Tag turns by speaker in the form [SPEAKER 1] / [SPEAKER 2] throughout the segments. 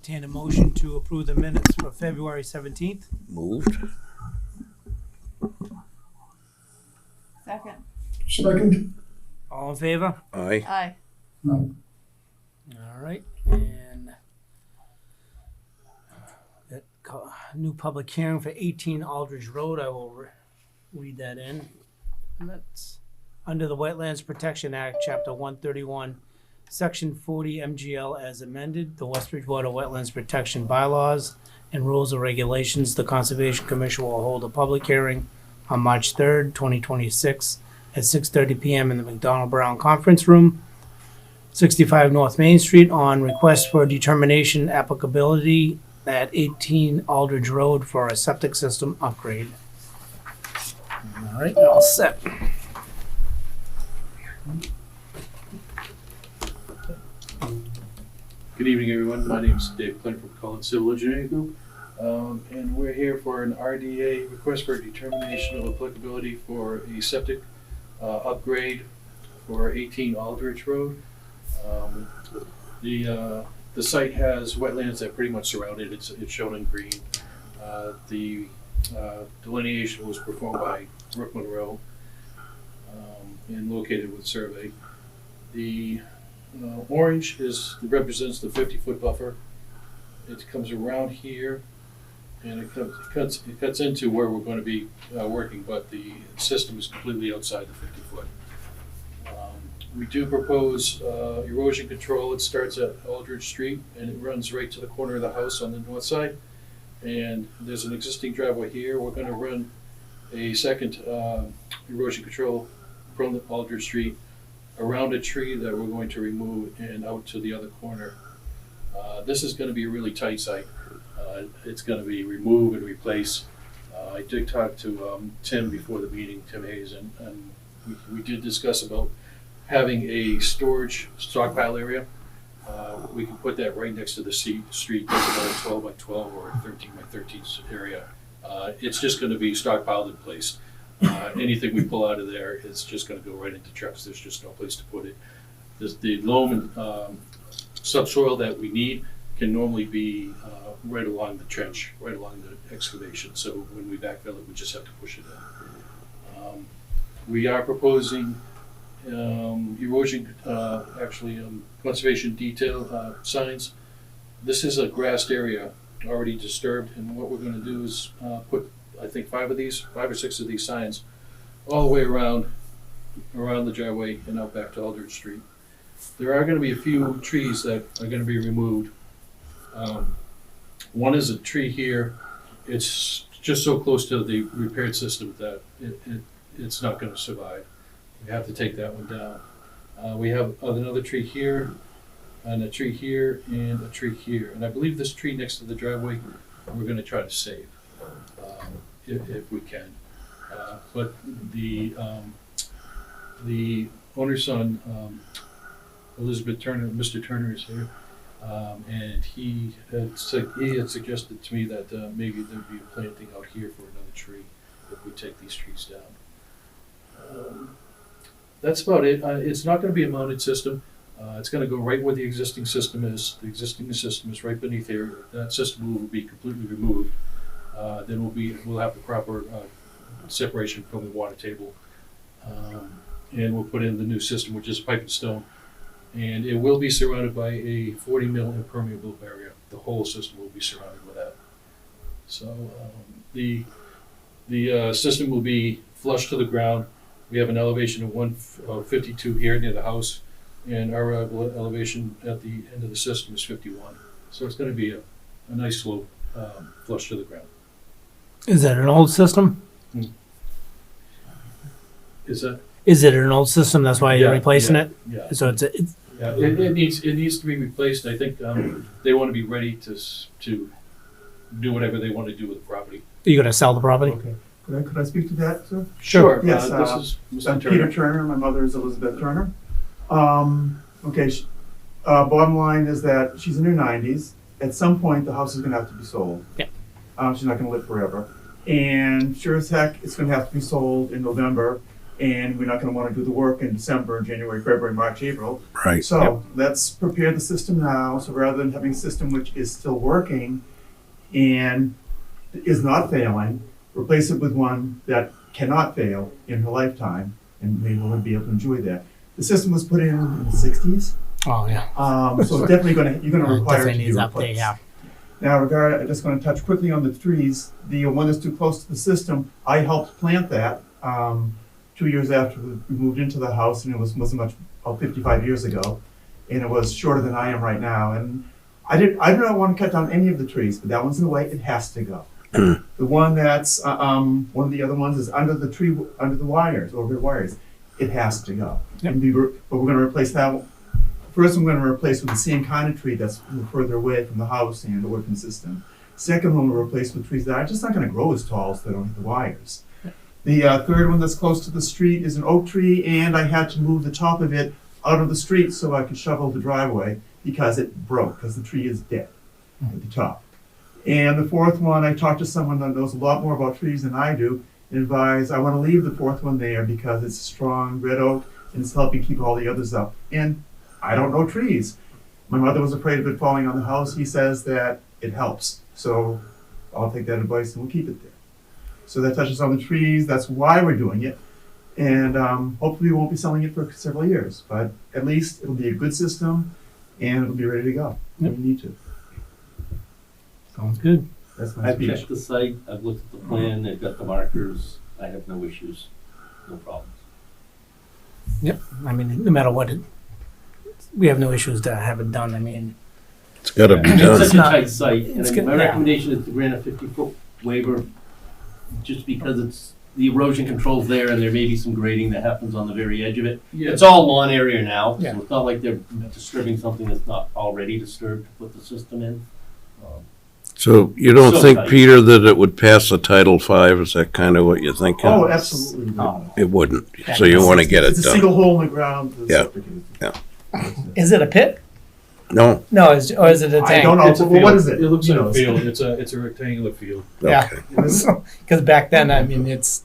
[SPEAKER 1] entertain a motion to approve the minutes for February 17th.
[SPEAKER 2] Moved.
[SPEAKER 3] Second.
[SPEAKER 4] Second.
[SPEAKER 1] All in favor?
[SPEAKER 2] Aye.
[SPEAKER 3] Aye.
[SPEAKER 4] No.
[SPEAKER 1] All right, and that new public hearing for 18 Aldridge Road, I will read that in. And that's under the Wetlands Protection Act, Chapter 131, Section 40 MGL as amended, the West Bridgewater Wetlands Protection Bylaws and Rules and Regulations. The Conservation Commission will hold a public hearing on March 3rd, 2026 at 6:30 p.m. in the McDonald Brown Conference Room, 65 North Main Street, on request for determination applicability at 18 Aldridge Road for a septic system upgrade. All right, all set.
[SPEAKER 5] Good evening, everyone. My name is Dave Clint from Collins Civil Engineering Group, and we're here for an RDA request for a determination of applicability for a septic upgrade for 18 Aldridge Road. The site has wetlands that pretty much surround it. It's shown in green. The delineation was performed by Brook Monroe and located with survey. The orange represents the 50-foot buffer. It comes around here, and it cuts into where we're going to be working, but the system is completely outside the 50-foot. We do propose erosion control. It starts at Aldridge Street, and it runs right to the corner of the house on the north side. And there's an existing driveway here. We're going to run a second erosion control from Aldridge Street around a tree that we're going to remove and out to the other corner. This is going to be a really tight site. It's going to be remove and replace. I did talk to Tim before the meeting, Tim Hayes, and we did discuss about having a storage stockpile area. We can put that right next to the street. It's about a 12 by 12 or a 13 by 13 area. It's just going to be stockpiled in place. Anything we pull out of there is just going to go right into trucks. There's just no place to put it. The loam and subsoil that we need can normally be right along the trench, right along the excavation. So when we backfill it, we just have to push it in. We are proposing erosion, conservation detail signs. This is a grassed area already disturbed, and what we're going to do is put, I think, 5 or 6 of these signs all the way around the driveway and out back to Aldridge Street. There are going to be a few trees that are going to be removed. One is a tree here. It's just so close to the repaired system that it's not going to survive. We have to take that one down. We have another tree here, and a tree here, and a tree here. And I believe this tree next to the driveway we're going to try to save, if we can. But the owner's son, Elizabeth Turner, Mr. Turner is here, and he had suggested to me that maybe there'd be a planting out here for another tree if we take these trees down. That's about it. It's not going to be a mounted system. It's going to go right where the existing system is. The existing system is right beneath here. That system will be completely removed. Then we'll have the proper separation from the water table, and we'll put in the new system, which is pipe and stone, and it will be surrounded by a 40 mil impermeable barrier. The whole system will be surrounded with that. So the system will be flush to the ground. We have an elevation of 152 here near the house, and our elevation at the end of the system is 51. So it's going to be a nice slope, flush to the ground.
[SPEAKER 1] Is that an old system?
[SPEAKER 5] Is that?
[SPEAKER 1] Is it an old system? That's why you're replacing it?
[SPEAKER 5] Yeah.
[SPEAKER 1] So it's
[SPEAKER 5] It needs to be replaced. I think they want to be ready to do whatever they want to do with the property.
[SPEAKER 1] Are you going to sell the property?
[SPEAKER 4] Okay. Could I speak to that, sir?
[SPEAKER 5] Sure.
[SPEAKER 4] Yes,
[SPEAKER 5] This is
[SPEAKER 4] I'm
[SPEAKER 5] Mr.
[SPEAKER 4] Peter Turner. My mother is Elizabeth Turner. Okay. Bottom line is that she's in her 90s. At some point, the house is going to have to be sold.
[SPEAKER 1] Yeah.
[SPEAKER 4] She's not going to live forever. And sure as heck, it's going to have to be sold in November. and we're not gonna wanna do the work in December, January, February, March, April.
[SPEAKER 2] Right.
[SPEAKER 4] So let's prepare the system now, so rather than having a system which is still working and is not failing, replace it with one that cannot fail in her lifetime, and maybe we'll be able to enjoy that. The system was put in the sixties,
[SPEAKER 1] Oh, yeah.
[SPEAKER 4] so it's definitely you're gonna require it
[SPEAKER 1] Definitely
[SPEAKER 4] to be
[SPEAKER 1] needs update,
[SPEAKER 4] replaced.
[SPEAKER 1] yeah.
[SPEAKER 4] Now, I'm just gonna touch quickly on the trees. The one that's too close to the system, I helped plant that, 2 years after we moved into the house, and it wasn't much, about 55 years ago. And it was shorter than I am right now, and I do not wanna cut down any of the trees, but that one's in the way, it has to go. The one that's, one of the other ones is under the tree, under the wires, over the wires, it has to go.
[SPEAKER 1] Yep.
[SPEAKER 4] But we're gonna replace that one. First, I'm gonna replace with the same kind of tree that's further away from the house and the working system. Second one, we'll replace with trees that are just not gonna grow as tall, so they don't hit the wires. The third one that's close to the street is an oak tree, and I had to move the top of it out of the street so I could shovel the driveway because it broke, because the tree is dead at the top. And the fourth one, I talked to someone that knows a lot more about trees than I do, and advised I wanna leave the fourth one there because it's a strong red oak, and it's helping keep all the others up. And I don't know trees. My mother was afraid of it falling on the house. He says that it helps. So I'll take that advice and we'll keep it there. So that touches on the trees. That's why we're doing it. And hopefully we won't be selling it for several years, but at least it'll be a good system and it'll be ready to go when we need to.
[SPEAKER 1] Sounds good.
[SPEAKER 4] That's my
[SPEAKER 6] I've
[SPEAKER 4] speech.
[SPEAKER 6] checked the site, I've looked at the plan, they've got the markers, I have no issues, no problems.
[SPEAKER 1] Yep. I mean, no matter what, we have no issues to have it done. I mean,
[SPEAKER 2] It's got to be
[SPEAKER 6] It's
[SPEAKER 2] done.
[SPEAKER 6] such a
[SPEAKER 1] not-
[SPEAKER 6] tight site, and
[SPEAKER 1] it's
[SPEAKER 6] I mean,
[SPEAKER 1] good,
[SPEAKER 6] my
[SPEAKER 1] yeah.
[SPEAKER 6] recommendation is to grant a 50-foot waiver, just because it's, the erosion control's there, and there may be some grading that happens on the very edge of it.
[SPEAKER 5] Yeah.
[SPEAKER 6] It's all lawn area now,
[SPEAKER 1] Yeah.
[SPEAKER 6] so it's not like they're disturbing something that's not already disturbed to put the system in.
[SPEAKER 2] So you don't
[SPEAKER 6] So
[SPEAKER 2] think,
[SPEAKER 6] tight.
[SPEAKER 2] Peter, that it would pass the Title V? Is that kind of what you're thinking?
[SPEAKER 4] Oh, absolutely.
[SPEAKER 1] Oh.
[SPEAKER 2] It wouldn't. So you want to get it
[SPEAKER 4] It's a
[SPEAKER 2] done?
[SPEAKER 4] single hole in the ground. The
[SPEAKER 2] Yeah.
[SPEAKER 4] septic is.
[SPEAKER 2] Yeah.
[SPEAKER 1] is it a pit?
[SPEAKER 2] No?
[SPEAKER 1] No, or is it a
[SPEAKER 4] I
[SPEAKER 1] tank?
[SPEAKER 4] don't know.
[SPEAKER 5] It's a
[SPEAKER 4] Well, what
[SPEAKER 5] field.
[SPEAKER 4] is it?
[SPEAKER 5] It looks
[SPEAKER 4] You
[SPEAKER 5] like
[SPEAKER 4] know,
[SPEAKER 5] a field. It's a rectangular field.
[SPEAKER 1] Yeah.
[SPEAKER 2] Okay.
[SPEAKER 1] Because back then, I mean, it's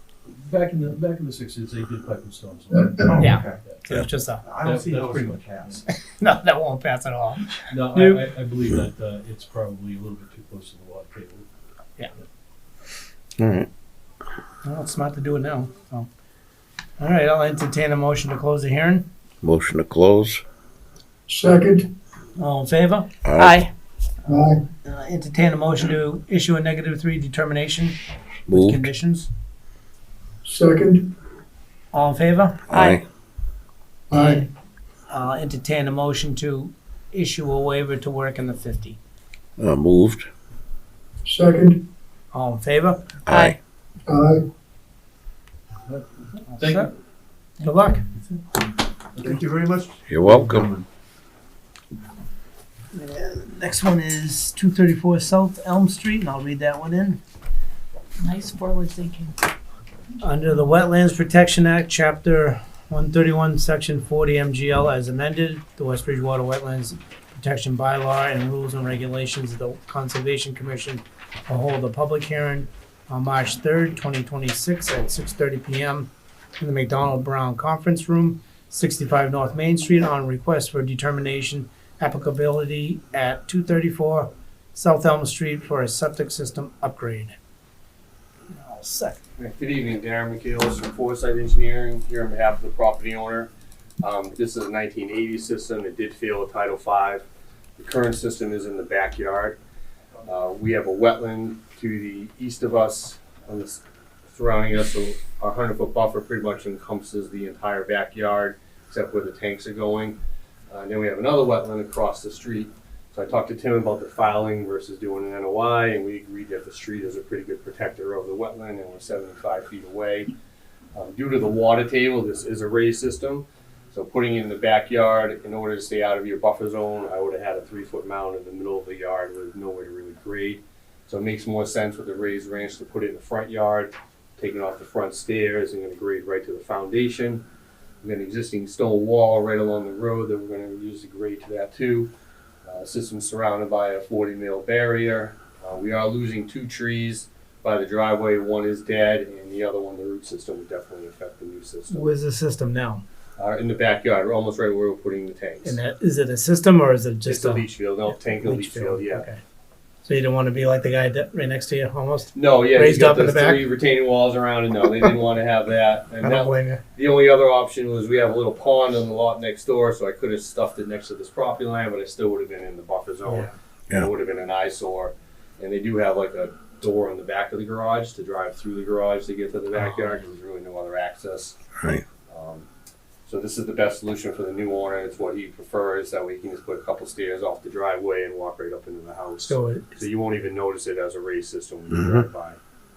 [SPEAKER 5] Back in the 60s, they did pipe and stones.
[SPEAKER 4] Oh,
[SPEAKER 1] Yeah.
[SPEAKER 4] okay.
[SPEAKER 1] so it's just a
[SPEAKER 4] I don't
[SPEAKER 5] That-
[SPEAKER 4] see
[SPEAKER 5] that
[SPEAKER 4] it
[SPEAKER 5] was-
[SPEAKER 4] pretty much has.
[SPEAKER 1] no. That won't pass at all.
[SPEAKER 5] No,
[SPEAKER 1] You-
[SPEAKER 5] I believe that it's probably a little bit too close to the water table.
[SPEAKER 2] All right.
[SPEAKER 1] Well, it's smart to do it now. So, all right, I'll entertain a motion to close the hearing.
[SPEAKER 2] Motion to close?
[SPEAKER 7] Second.
[SPEAKER 1] All in favor?
[SPEAKER 2] Aye.
[SPEAKER 7] Aye.
[SPEAKER 1] Entertain a motion to issue a -3 determination with
[SPEAKER 2] Moved?
[SPEAKER 1] conditions.
[SPEAKER 7] Second.
[SPEAKER 1] All in favor?
[SPEAKER 2] Aye.
[SPEAKER 7] Aye.
[SPEAKER 1] Entertain a motion to issue a waiver to work in the 50.
[SPEAKER 2] Moved?
[SPEAKER 7] Second.
[SPEAKER 1] All in favor?
[SPEAKER 2] Aye.
[SPEAKER 7] Aye.
[SPEAKER 1] All
[SPEAKER 5] Thank
[SPEAKER 1] set. Good luck.
[SPEAKER 4] Thank you very much.
[SPEAKER 2] You're welcome.
[SPEAKER 1] Next one is 234 South Elm Street, and I'll read that one in.
[SPEAKER 3] Nice forward thinking.
[SPEAKER 1] Under the Wetlands Protection Act, Chapter 131, Section 40 MGL as amended, the West Bridgewater Wetlands Protection Bylaw and rules and regulations of the Conservation Commission will hold a public hearing on March 3rd, 2026 at 6:30 PM in the McDonald Brown Conference Room, 65 North Main Street, on request for determination applicability at 234 South Elm Street for a septic system upgrade. All set.
[SPEAKER 8] Good evening, Darren McHale from Foresight Engineering, here on behalf of the property owner. This is a 1980 system. It did fail a Title V. The current system is in the backyard. We have a wetland to the east of us, surrounding us, so our 100-foot buffer pretty much encompasses the entire backyard, except where the tanks are going. And then we have another wetland across the street. So I talked to Tim about the filing versus doing an NOI, and we agreed that the street is a pretty good protector of the wetland, and we're 75 feet away. Due to the water table, this is a raised system. So putting it in the backyard, in order to stay out of your buffer zone, I would have had a 3-foot mound in the middle of the yard with no way to really grade. So it makes more sense with the raised ranch to put it in the front yard, taking off the front stairs and gonna grade right to the foundation. We have an existing stone wall right along the road that we're gonna use to grade to that too. System surrounded by a 40 mil barrier. We are losing 2 trees by the driveway, one is dead, and the other one, the root system, would definitely affect the new system.
[SPEAKER 1] Where's the system now?
[SPEAKER 8] In the backyard, almost right where we're putting the tanks.
[SPEAKER 1] And that, is it a system or is it
[SPEAKER 8] Just
[SPEAKER 1] just
[SPEAKER 8] a leach field, no, tank and leach field, yeah.
[SPEAKER 1] Okay. So you don't want to be like the guy right next to you, almost?
[SPEAKER 8] No, yeah, he's
[SPEAKER 1] Raised
[SPEAKER 8] got
[SPEAKER 1] up in
[SPEAKER 8] the
[SPEAKER 1] the back?
[SPEAKER 8] 3 retaining walls around, and no, they didn't want to have that. And
[SPEAKER 1] I
[SPEAKER 8] that,
[SPEAKER 1] don't blame you.
[SPEAKER 8] the only other option was we have a little pond on the lot next door, so I could have stuffed it next to this property line, but I still would have been in the buffer zone. And
[SPEAKER 2] Yeah.
[SPEAKER 8] it would have been an eyesore. And they do have like a door on the back of the garage to drive through the garage to get to the backyard, because there's really no other access.
[SPEAKER 2] Right.
[SPEAKER 8] So this is the best solution for the new owner. It's what he prefers. That way he can just put a couple stairs off the driveway and walk right up into the house.
[SPEAKER 1] So
[SPEAKER 8] So you won't even notice it as a raised system when you
[SPEAKER 2] Mhm.
[SPEAKER 8] drive by.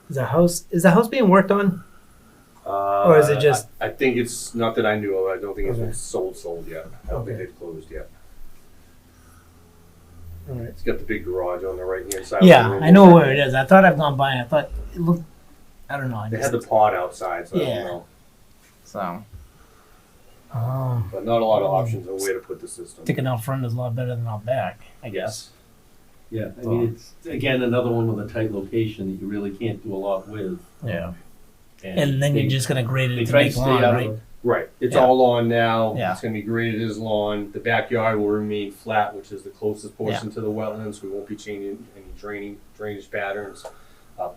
[SPEAKER 1] is the house being worked on? Or is it just-
[SPEAKER 8] I think it's not that I knew of. I don't think it's
[SPEAKER 1] Okay.
[SPEAKER 8] been sold yet. I don't think
[SPEAKER 1] Okay.
[SPEAKER 8] they've closed yet.
[SPEAKER 1] All right.
[SPEAKER 8] It's got the big garage on the right hand side.
[SPEAKER 1] Yeah,
[SPEAKER 8] of the room.
[SPEAKER 1] I know where it is. I thought I've gone by and I thought it looked, I don't know. I
[SPEAKER 8] They
[SPEAKER 1] just,
[SPEAKER 8] had the pod outside, so I
[SPEAKER 1] Yeah.
[SPEAKER 8] don't know.
[SPEAKER 1] so.
[SPEAKER 8] But not a lot of options on where to put the system.
[SPEAKER 1] Sticking out front is a lot better than out back, I guess.
[SPEAKER 6] Yeah, I mean, it's, again, another one with a tight location that you really can't do a lot with.
[SPEAKER 1] Yeah. And then
[SPEAKER 6] they-
[SPEAKER 1] you're just gonna grade
[SPEAKER 6] They
[SPEAKER 1] it to
[SPEAKER 6] try to
[SPEAKER 1] make
[SPEAKER 6] stay
[SPEAKER 1] lawn,
[SPEAKER 6] out
[SPEAKER 1] right?
[SPEAKER 6] of,
[SPEAKER 8] Right, it's
[SPEAKER 1] Yeah.
[SPEAKER 8] all lawn now.
[SPEAKER 1] Yeah.
[SPEAKER 8] It's gonna be graded as lawn. The backyard will remain flat, which is the closest portion to the wetlands. We won't be changing any drainage patterns.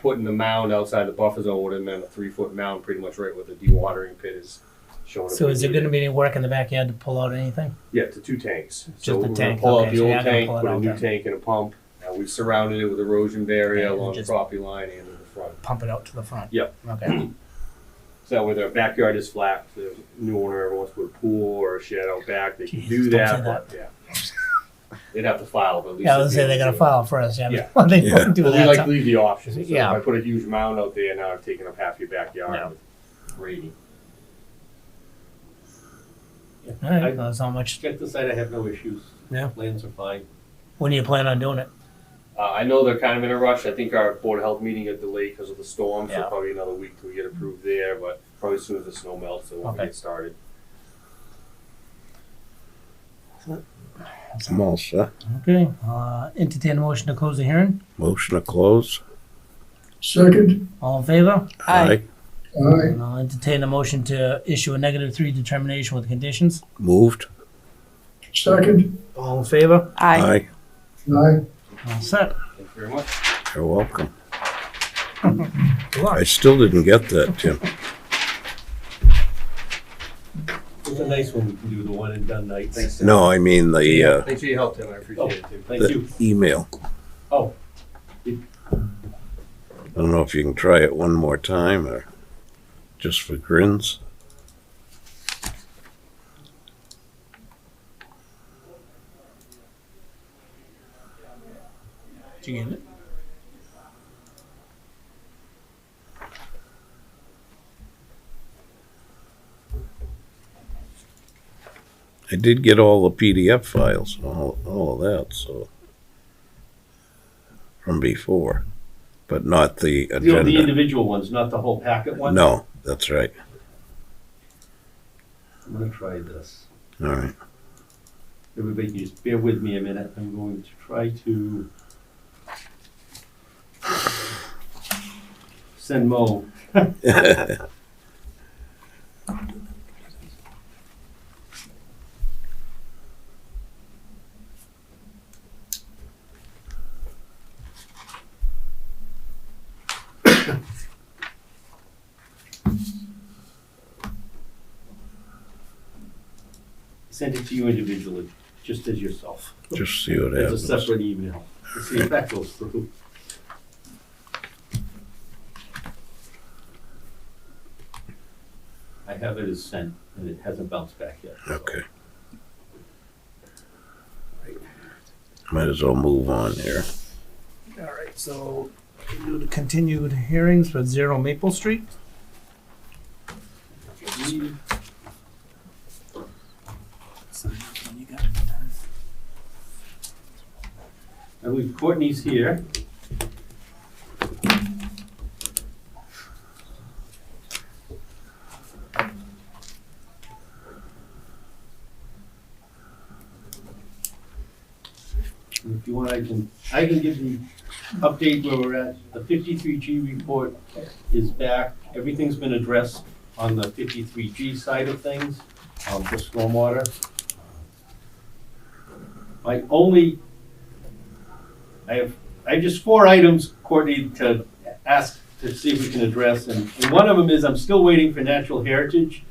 [SPEAKER 8] Putting the mound outside the buffer zone would have meant a 3-foot mound, pretty much right where the dewatering pit is shown.
[SPEAKER 1] So is there gonna be any work in the backyard to pull out anything?
[SPEAKER 8] Yeah, to 2 tanks.
[SPEAKER 1] Just
[SPEAKER 8] So
[SPEAKER 1] the
[SPEAKER 8] we're gonna
[SPEAKER 1] tank,
[SPEAKER 8] pull
[SPEAKER 1] okay,
[SPEAKER 8] out the
[SPEAKER 1] so you're
[SPEAKER 8] old
[SPEAKER 1] gonna
[SPEAKER 8] tank,
[SPEAKER 1] pull it
[SPEAKER 8] put a
[SPEAKER 1] out
[SPEAKER 8] new
[SPEAKER 1] then.
[SPEAKER 8] tank and a pump. We've surrounded it with erosion barrier
[SPEAKER 1] Okay, and
[SPEAKER 8] along the
[SPEAKER 1] just-
[SPEAKER 8] property line and in the front.
[SPEAKER 1] Pump it out to the front?
[SPEAKER 8] Yep.
[SPEAKER 1] Okay.
[SPEAKER 8] So where their backyard is flat, if the new owner ever wants to put a pool or a shed out back, they can
[SPEAKER 1] Jesus,
[SPEAKER 8] do
[SPEAKER 1] don't
[SPEAKER 8] that,
[SPEAKER 1] say
[SPEAKER 8] but yeah. They'd have to file, but at least.
[SPEAKER 1] Yeah, I was
[SPEAKER 8] they'd
[SPEAKER 1] gonna say
[SPEAKER 8] be
[SPEAKER 1] they
[SPEAKER 8] able
[SPEAKER 1] gotta
[SPEAKER 8] to-
[SPEAKER 1] file first, yeah.
[SPEAKER 8] Yeah.
[SPEAKER 1] They
[SPEAKER 2] Yeah.
[SPEAKER 1] wouldn't do
[SPEAKER 8] Well, we
[SPEAKER 1] that.
[SPEAKER 8] like
[SPEAKER 1] so-
[SPEAKER 8] to leave the option, so
[SPEAKER 1] Yeah.
[SPEAKER 8] if I put a huge mound out there, now I've taken up half your backyard
[SPEAKER 1] Yeah.
[SPEAKER 8] with grading.
[SPEAKER 1] All right, well, that's not much.
[SPEAKER 6] check the site, I have no issues.
[SPEAKER 1] Yeah.
[SPEAKER 6] Plans are fine.
[SPEAKER 1] When do you plan on doing it?
[SPEAKER 8] I know they're kind of in a rush. I think our Board of Health meeting got delayed because of the storm,
[SPEAKER 1] Yeah.
[SPEAKER 8] so probably another week till we get approved there, but probably as soon as the snow melts, then we'll
[SPEAKER 1] Okay.
[SPEAKER 8] get started.
[SPEAKER 2] I'm all set.
[SPEAKER 1] Okay, entertain a motion to close the hearing.
[SPEAKER 2] Motion to close.
[SPEAKER 7] Second.
[SPEAKER 1] All in favor?
[SPEAKER 2] Aye.
[SPEAKER 7] Aye.
[SPEAKER 1] And I'll entertain a motion to issue a -3 determination with conditions.
[SPEAKER 2] Moved.
[SPEAKER 7] Second.
[SPEAKER 1] All in favor?
[SPEAKER 2] Aye.
[SPEAKER 7] Aye.
[SPEAKER 1] All set.
[SPEAKER 8] Thank you very much.
[SPEAKER 2] You're welcome.
[SPEAKER 1] Good luck.
[SPEAKER 2] I still didn't get that, Tim.
[SPEAKER 6] It's a nice one, we can do the one and done night.
[SPEAKER 8] Thanks, Tim.
[SPEAKER 2] No, I mean the
[SPEAKER 8] Thanks for your help, Tim. I appreciate it, too.
[SPEAKER 6] Thank you.
[SPEAKER 2] email.
[SPEAKER 6] Oh,
[SPEAKER 2] I don't know if you can try it one more time or just for grins.
[SPEAKER 1] Did you get it?
[SPEAKER 2] I did get all the PDF files, all of that, so. From before, but not the
[SPEAKER 6] the
[SPEAKER 2] agenda.
[SPEAKER 6] individual ones, not the whole packet one?
[SPEAKER 2] No, that's right.
[SPEAKER 6] I'm gonna try this.
[SPEAKER 2] All right.
[SPEAKER 6] Everybody can just bear with me a minute. I'm going to try to send Mo. Send it to you individually, just as yourself.
[SPEAKER 2] Just see what
[SPEAKER 6] As a
[SPEAKER 2] happens.
[SPEAKER 6] separate email. Let's see if that goes through. I have it as sent, and it hasn't bounced back yet. so.
[SPEAKER 2] Okay. Might as well move on here.
[SPEAKER 1] All right, so do the continued hearings for 0 Maple Street.
[SPEAKER 6] I believe Courtney's here. And if you want, I I can give the update where we're at. The 53G report is back. Everything's been addressed on the 53G side of things, for stormwater. I have just 4 items, Courtney, to ask to see if we can address, and one of them is I'm still waiting for Natural Heritage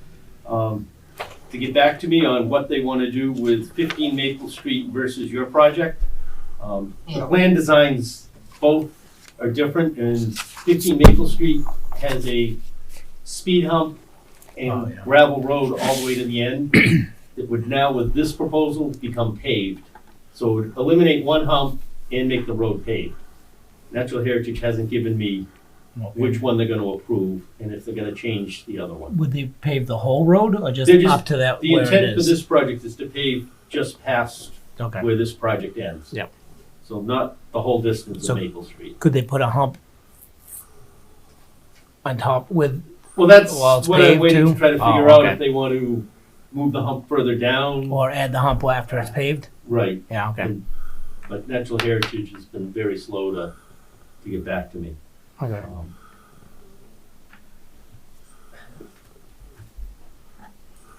[SPEAKER 6] to get back to me on what they want to do with 15 Maple Street versus your project. The plan designs both are different, and 15 Maple Street has a speed hump and gravel road all the way to the end. It would now, with this proposal, become paved. So it would eliminate one hump and make the road paved. Natural Heritage hasn't given me which one they're gonna approve, and if they're gonna change the other one.
[SPEAKER 1] Would they pave the whole road or just
[SPEAKER 6] They're just-
[SPEAKER 1] up to that
[SPEAKER 6] The
[SPEAKER 1] where it
[SPEAKER 6] intent for
[SPEAKER 1] is?
[SPEAKER 6] this project is to pave just past
[SPEAKER 1] Okay.
[SPEAKER 6] where this project ends.
[SPEAKER 1] Yep.
[SPEAKER 6] So not the whole distance
[SPEAKER 1] So-
[SPEAKER 6] of Maple Street.
[SPEAKER 1] Could they put a hump on top with,
[SPEAKER 6] Well, that's
[SPEAKER 1] Well, it's
[SPEAKER 6] what I'm
[SPEAKER 1] paved
[SPEAKER 6] waiting
[SPEAKER 1] too?
[SPEAKER 6] to try to
[SPEAKER 1] Oh,
[SPEAKER 6] figure out,
[SPEAKER 1] okay.
[SPEAKER 6] if they want to move the hump further down.
[SPEAKER 1] or add the hump after it's paved?
[SPEAKER 6] Right.
[SPEAKER 1] Yeah, okay.
[SPEAKER 6] And- But Natural Heritage has been very slow to get back to me.
[SPEAKER 1] Okay.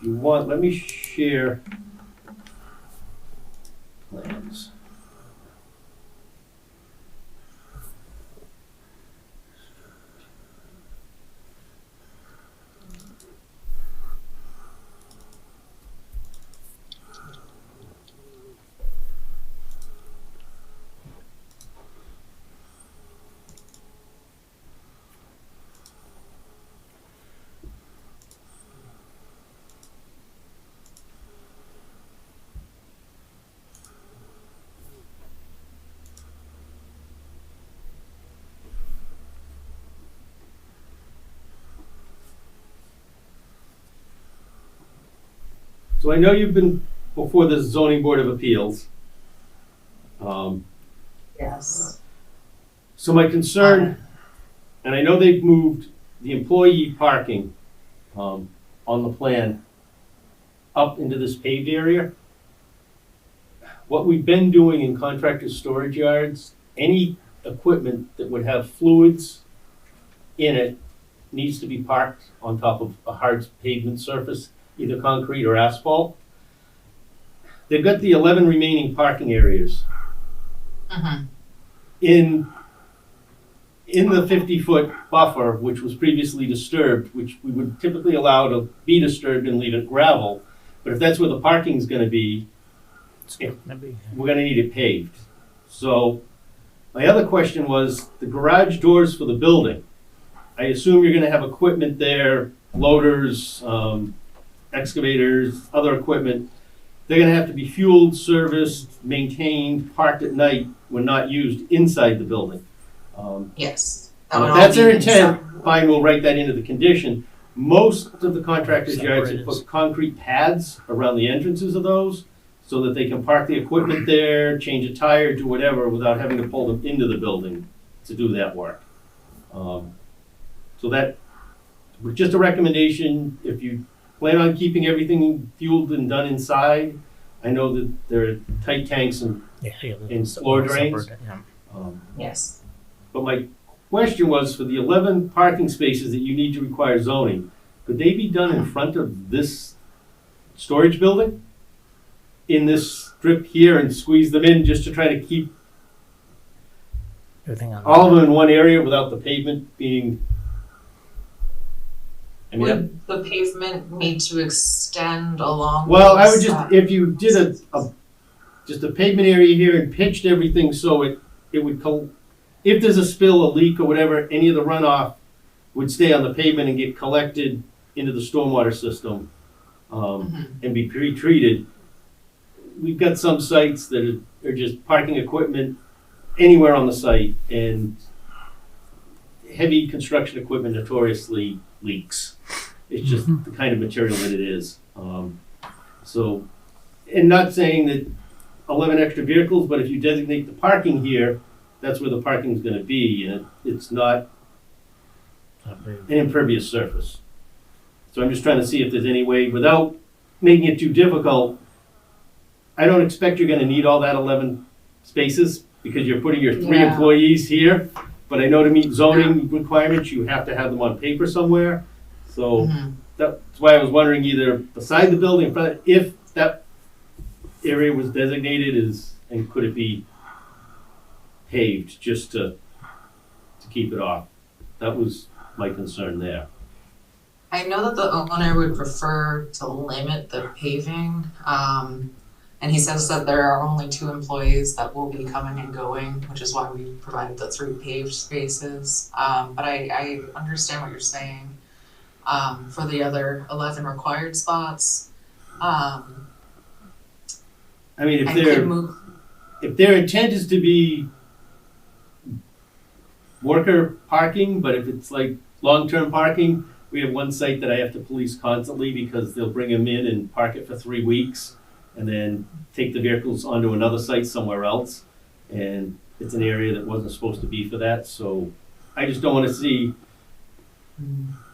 [SPEAKER 6] If you want, let me share plans. So I know you've been before the zoning board of appeals.
[SPEAKER 9] Yes.
[SPEAKER 6] So my concern, and I know they've moved the employee parking on the plan up into this paved area. What we've been doing in contractor storage yards, any equipment that would have fluids in it needs to be parked on top of a hard pavement surface, either concrete or asphalt. They've got the 11 remaining parking areas in the 50-foot buffer, which was previously disturbed, which we would typically allow to be disturbed and leave it gravel. But if that's where the parking's gonna be, we're gonna need it paved. So my other question was the garage doors for the building. I assume you're gonna have equipment there, loaders, excavators, other equipment. They're gonna have to be fueled, serviced, maintained, parked at night when not used inside the building.
[SPEAKER 9] Yes.
[SPEAKER 6] And
[SPEAKER 9] would
[SPEAKER 6] if
[SPEAKER 9] all
[SPEAKER 6] that's
[SPEAKER 9] be
[SPEAKER 6] their
[SPEAKER 9] inside.
[SPEAKER 6] intent, fine, we'll write that into the condition. Most of the contractors' yards have
[SPEAKER 1] Separators.
[SPEAKER 6] put concrete pads around the entrances of those so that they can park the equipment there, change a tire, do whatever, without having to pull them into the building to do that work. So that, just a recommendation, if you plan on keeping everything fueled and done inside, I know that there are tight tanks and, in floor drains.
[SPEAKER 9] Yes.
[SPEAKER 6] But my question was, for the 11 parking spaces that you need to require zoning, could they be done in front of this storage building? In this strip here and squeeze them in just to try to keep
[SPEAKER 1] Everything on
[SPEAKER 6] all of them in one area without the pavement being? I mean,
[SPEAKER 9] Would the pavement need to extend along?
[SPEAKER 6] well, I would
[SPEAKER 9] those,
[SPEAKER 6] just, if you did just a pavement area here and pitched everything so it would, if there's a spill, a leak or whatever, any of the runoff would stay on the pavement and get collected into the stormwater system, and be pre-treated. We've got some sites that are just parking equipment anywhere on the site, and heavy construction equipment notoriously leaks. It's just the kind of material that it is. So, and not saying that 11 extra vehicles, but if you designate the parking here, that's where the parking is gonna be, and it's not an impervious surface. So I'm just trying to see if there's any way, without making it too difficult, I don't expect you're gonna need all that 11 spaces, because you're putting your 3
[SPEAKER 9] Yeah.
[SPEAKER 6] employees here. But I know to meet zoning requirements, you have to have them on paper somewhere. So
[SPEAKER 9] Mhm.
[SPEAKER 6] that's why I was wondering either beside the building, in front, if that area was designated as, and could it be paved just to keep it off? That was my concern there.
[SPEAKER 9] I know that the owner would prefer to limit the paving, and he says that there are only 2 employees that will be coming and going, which is why we provided the 3 paved spaces. But I understand what you're saying. For the other 11 required spots,
[SPEAKER 6] I mean,
[SPEAKER 9] I could move.
[SPEAKER 6] if their intent is to be worker parking, but if it's like long-term parking, we have one site that I have to police constantly because they'll bring them in and park it for 3 weeks and then take the vehicles onto another site somewhere else. And it's an area that wasn't supposed to be for that, so I just don't wanna see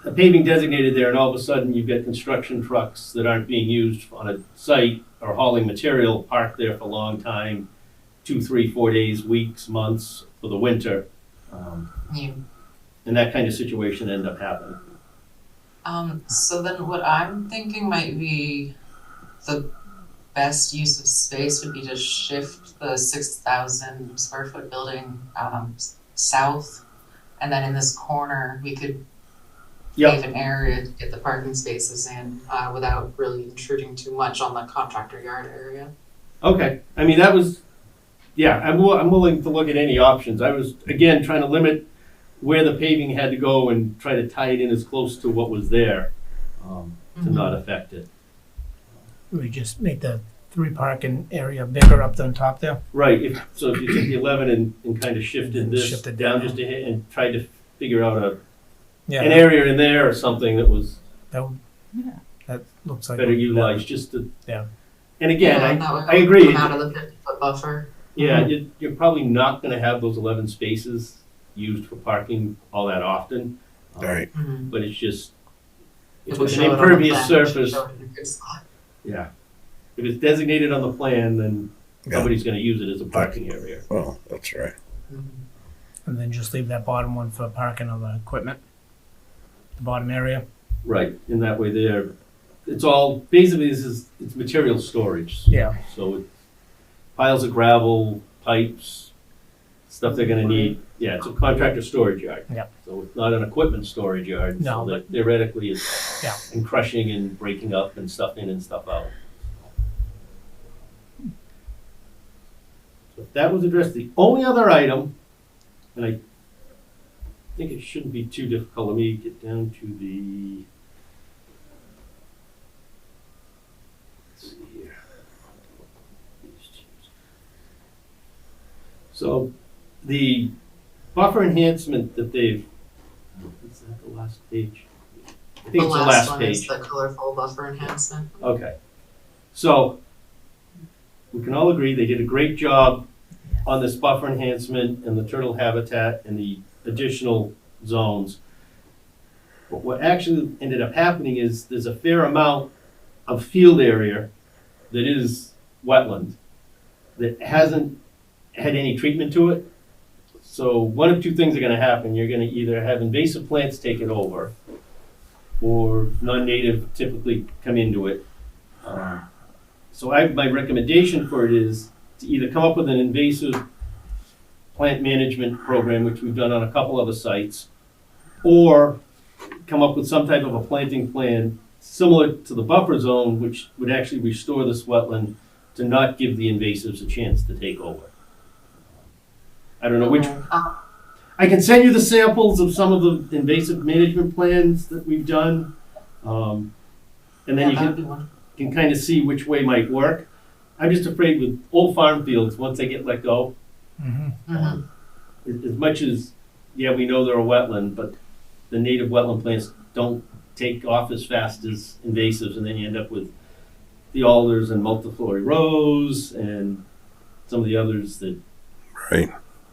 [SPEAKER 6] a paving designated there and all of a sudden you've got construction trucks that aren't being used on a site or hauling material parked there for a long time, 2, 3, 4 days, weeks, months for the winter.
[SPEAKER 9] Yeah.
[SPEAKER 6] And that kind of situation end up happening.
[SPEAKER 9] So then what I'm thinking might be the best use of space would be to shift the 6,000 square foot building south, and then in this corner we could pave an area to get the parking spaces in without really intruding too much on the contractor yard area.
[SPEAKER 6] Okay, I mean, that was, yeah, I'm willing to look at any options. I was, again, trying to limit where the paving had to go and try to tie it in as close to what was there to not affect it.
[SPEAKER 1] We just make the 3 parking area bigger up on top there.
[SPEAKER 6] Right, so if you took the 11 and kind of shifted this
[SPEAKER 1] Shift it
[SPEAKER 6] down
[SPEAKER 1] down.
[SPEAKER 6] just a hit and tried to figure out an
[SPEAKER 1] Yeah,
[SPEAKER 6] area in there or something that was
[SPEAKER 1] that would,
[SPEAKER 3] Yeah.
[SPEAKER 1] that looks like.
[SPEAKER 6] better utilized, just to.
[SPEAKER 1] Yeah.
[SPEAKER 6] And again,
[SPEAKER 9] and that would
[SPEAKER 6] I agree.
[SPEAKER 9] come out of the 50-foot buffer.
[SPEAKER 6] Yeah, you're probably not gonna have those 11 spaces used for parking all that often.
[SPEAKER 2] Right.
[SPEAKER 6] But it's just, if
[SPEAKER 9] If we
[SPEAKER 6] it's
[SPEAKER 9] show
[SPEAKER 6] an
[SPEAKER 9] it on the
[SPEAKER 6] impervious
[SPEAKER 9] plan, we should
[SPEAKER 6] surface,
[SPEAKER 9] show it in a good spot.
[SPEAKER 6] yeah. If it's designated on the plan, then
[SPEAKER 2] Yeah.
[SPEAKER 6] nobody's gonna use it as a parking area.
[SPEAKER 2] Well, that's right.
[SPEAKER 1] And then just leave that bottom one for parking of the equipment. The bottom area.
[SPEAKER 6] Right, in that way there, it's all, basically it's material storage.
[SPEAKER 1] Yeah.
[SPEAKER 6] So it piles of gravel, pipes, stuff they're gonna need. Yeah, it's a contractor storage yard.
[SPEAKER 1] Yep.
[SPEAKER 6] So it's not an equipment storage yard.
[SPEAKER 1] No,
[SPEAKER 6] So that theoretically it's,
[SPEAKER 1] Yeah.
[SPEAKER 6] and crushing and breaking up and stuff in and stuff out. So if that was addressed, the only other item, and I think it shouldn't be too difficult, let me get down to the, let's see here. So the buffer enhancement that they've, is that the last page? I think
[SPEAKER 9] The
[SPEAKER 6] it's the
[SPEAKER 9] last
[SPEAKER 6] last
[SPEAKER 9] one is
[SPEAKER 6] page.
[SPEAKER 9] the colorful buffer enhancement.
[SPEAKER 6] Okay. So we can all agree they did a great job on this buffer enhancement and the turtle habitat and the additional zones. But what actually ended up happening is there's a fair amount of field area that is wetland that hasn't had any treatment to it. So one of 2 things are gonna happen. You're gonna either have invasive plants take it over or non-native typically come into it. So my recommendation for it is to either come up with an invasive plant management program, which we've done on a couple other sites, or come up with some type of a planting plan similar to the buffer zone, which would actually restore this wetland to not give the invasives a chance to take over. I don't know which, I can send you the samples of some of the invasive management plans that we've done. And then you
[SPEAKER 9] That'd be wonderful.
[SPEAKER 6] can kind of see which way might work. I'm just afraid with old farm fields, once they get let go,
[SPEAKER 9] Mhm.
[SPEAKER 6] as much as, yeah, we know they're a wetland, but the native wetland plants don't take off as fast as invasives, and then you end up with the alders and multiflora rose and some of the others that
[SPEAKER 2] Right.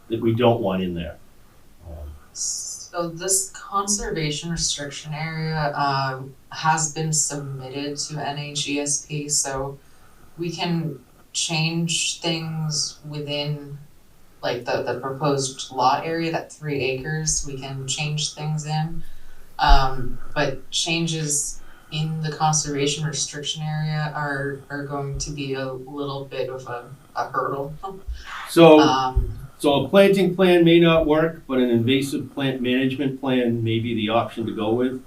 [SPEAKER 6] we don't want in there.
[SPEAKER 9] So this conservation restriction area has been submitted to NHESP, so we can change things within like the proposed lot area, that 3 acres, we can change things in. But changes in the conservation restriction area are going to be a little bit of a hurdle.
[SPEAKER 6] So, so a planting plan may not work, but an invasive plant management plan may be the option to go with,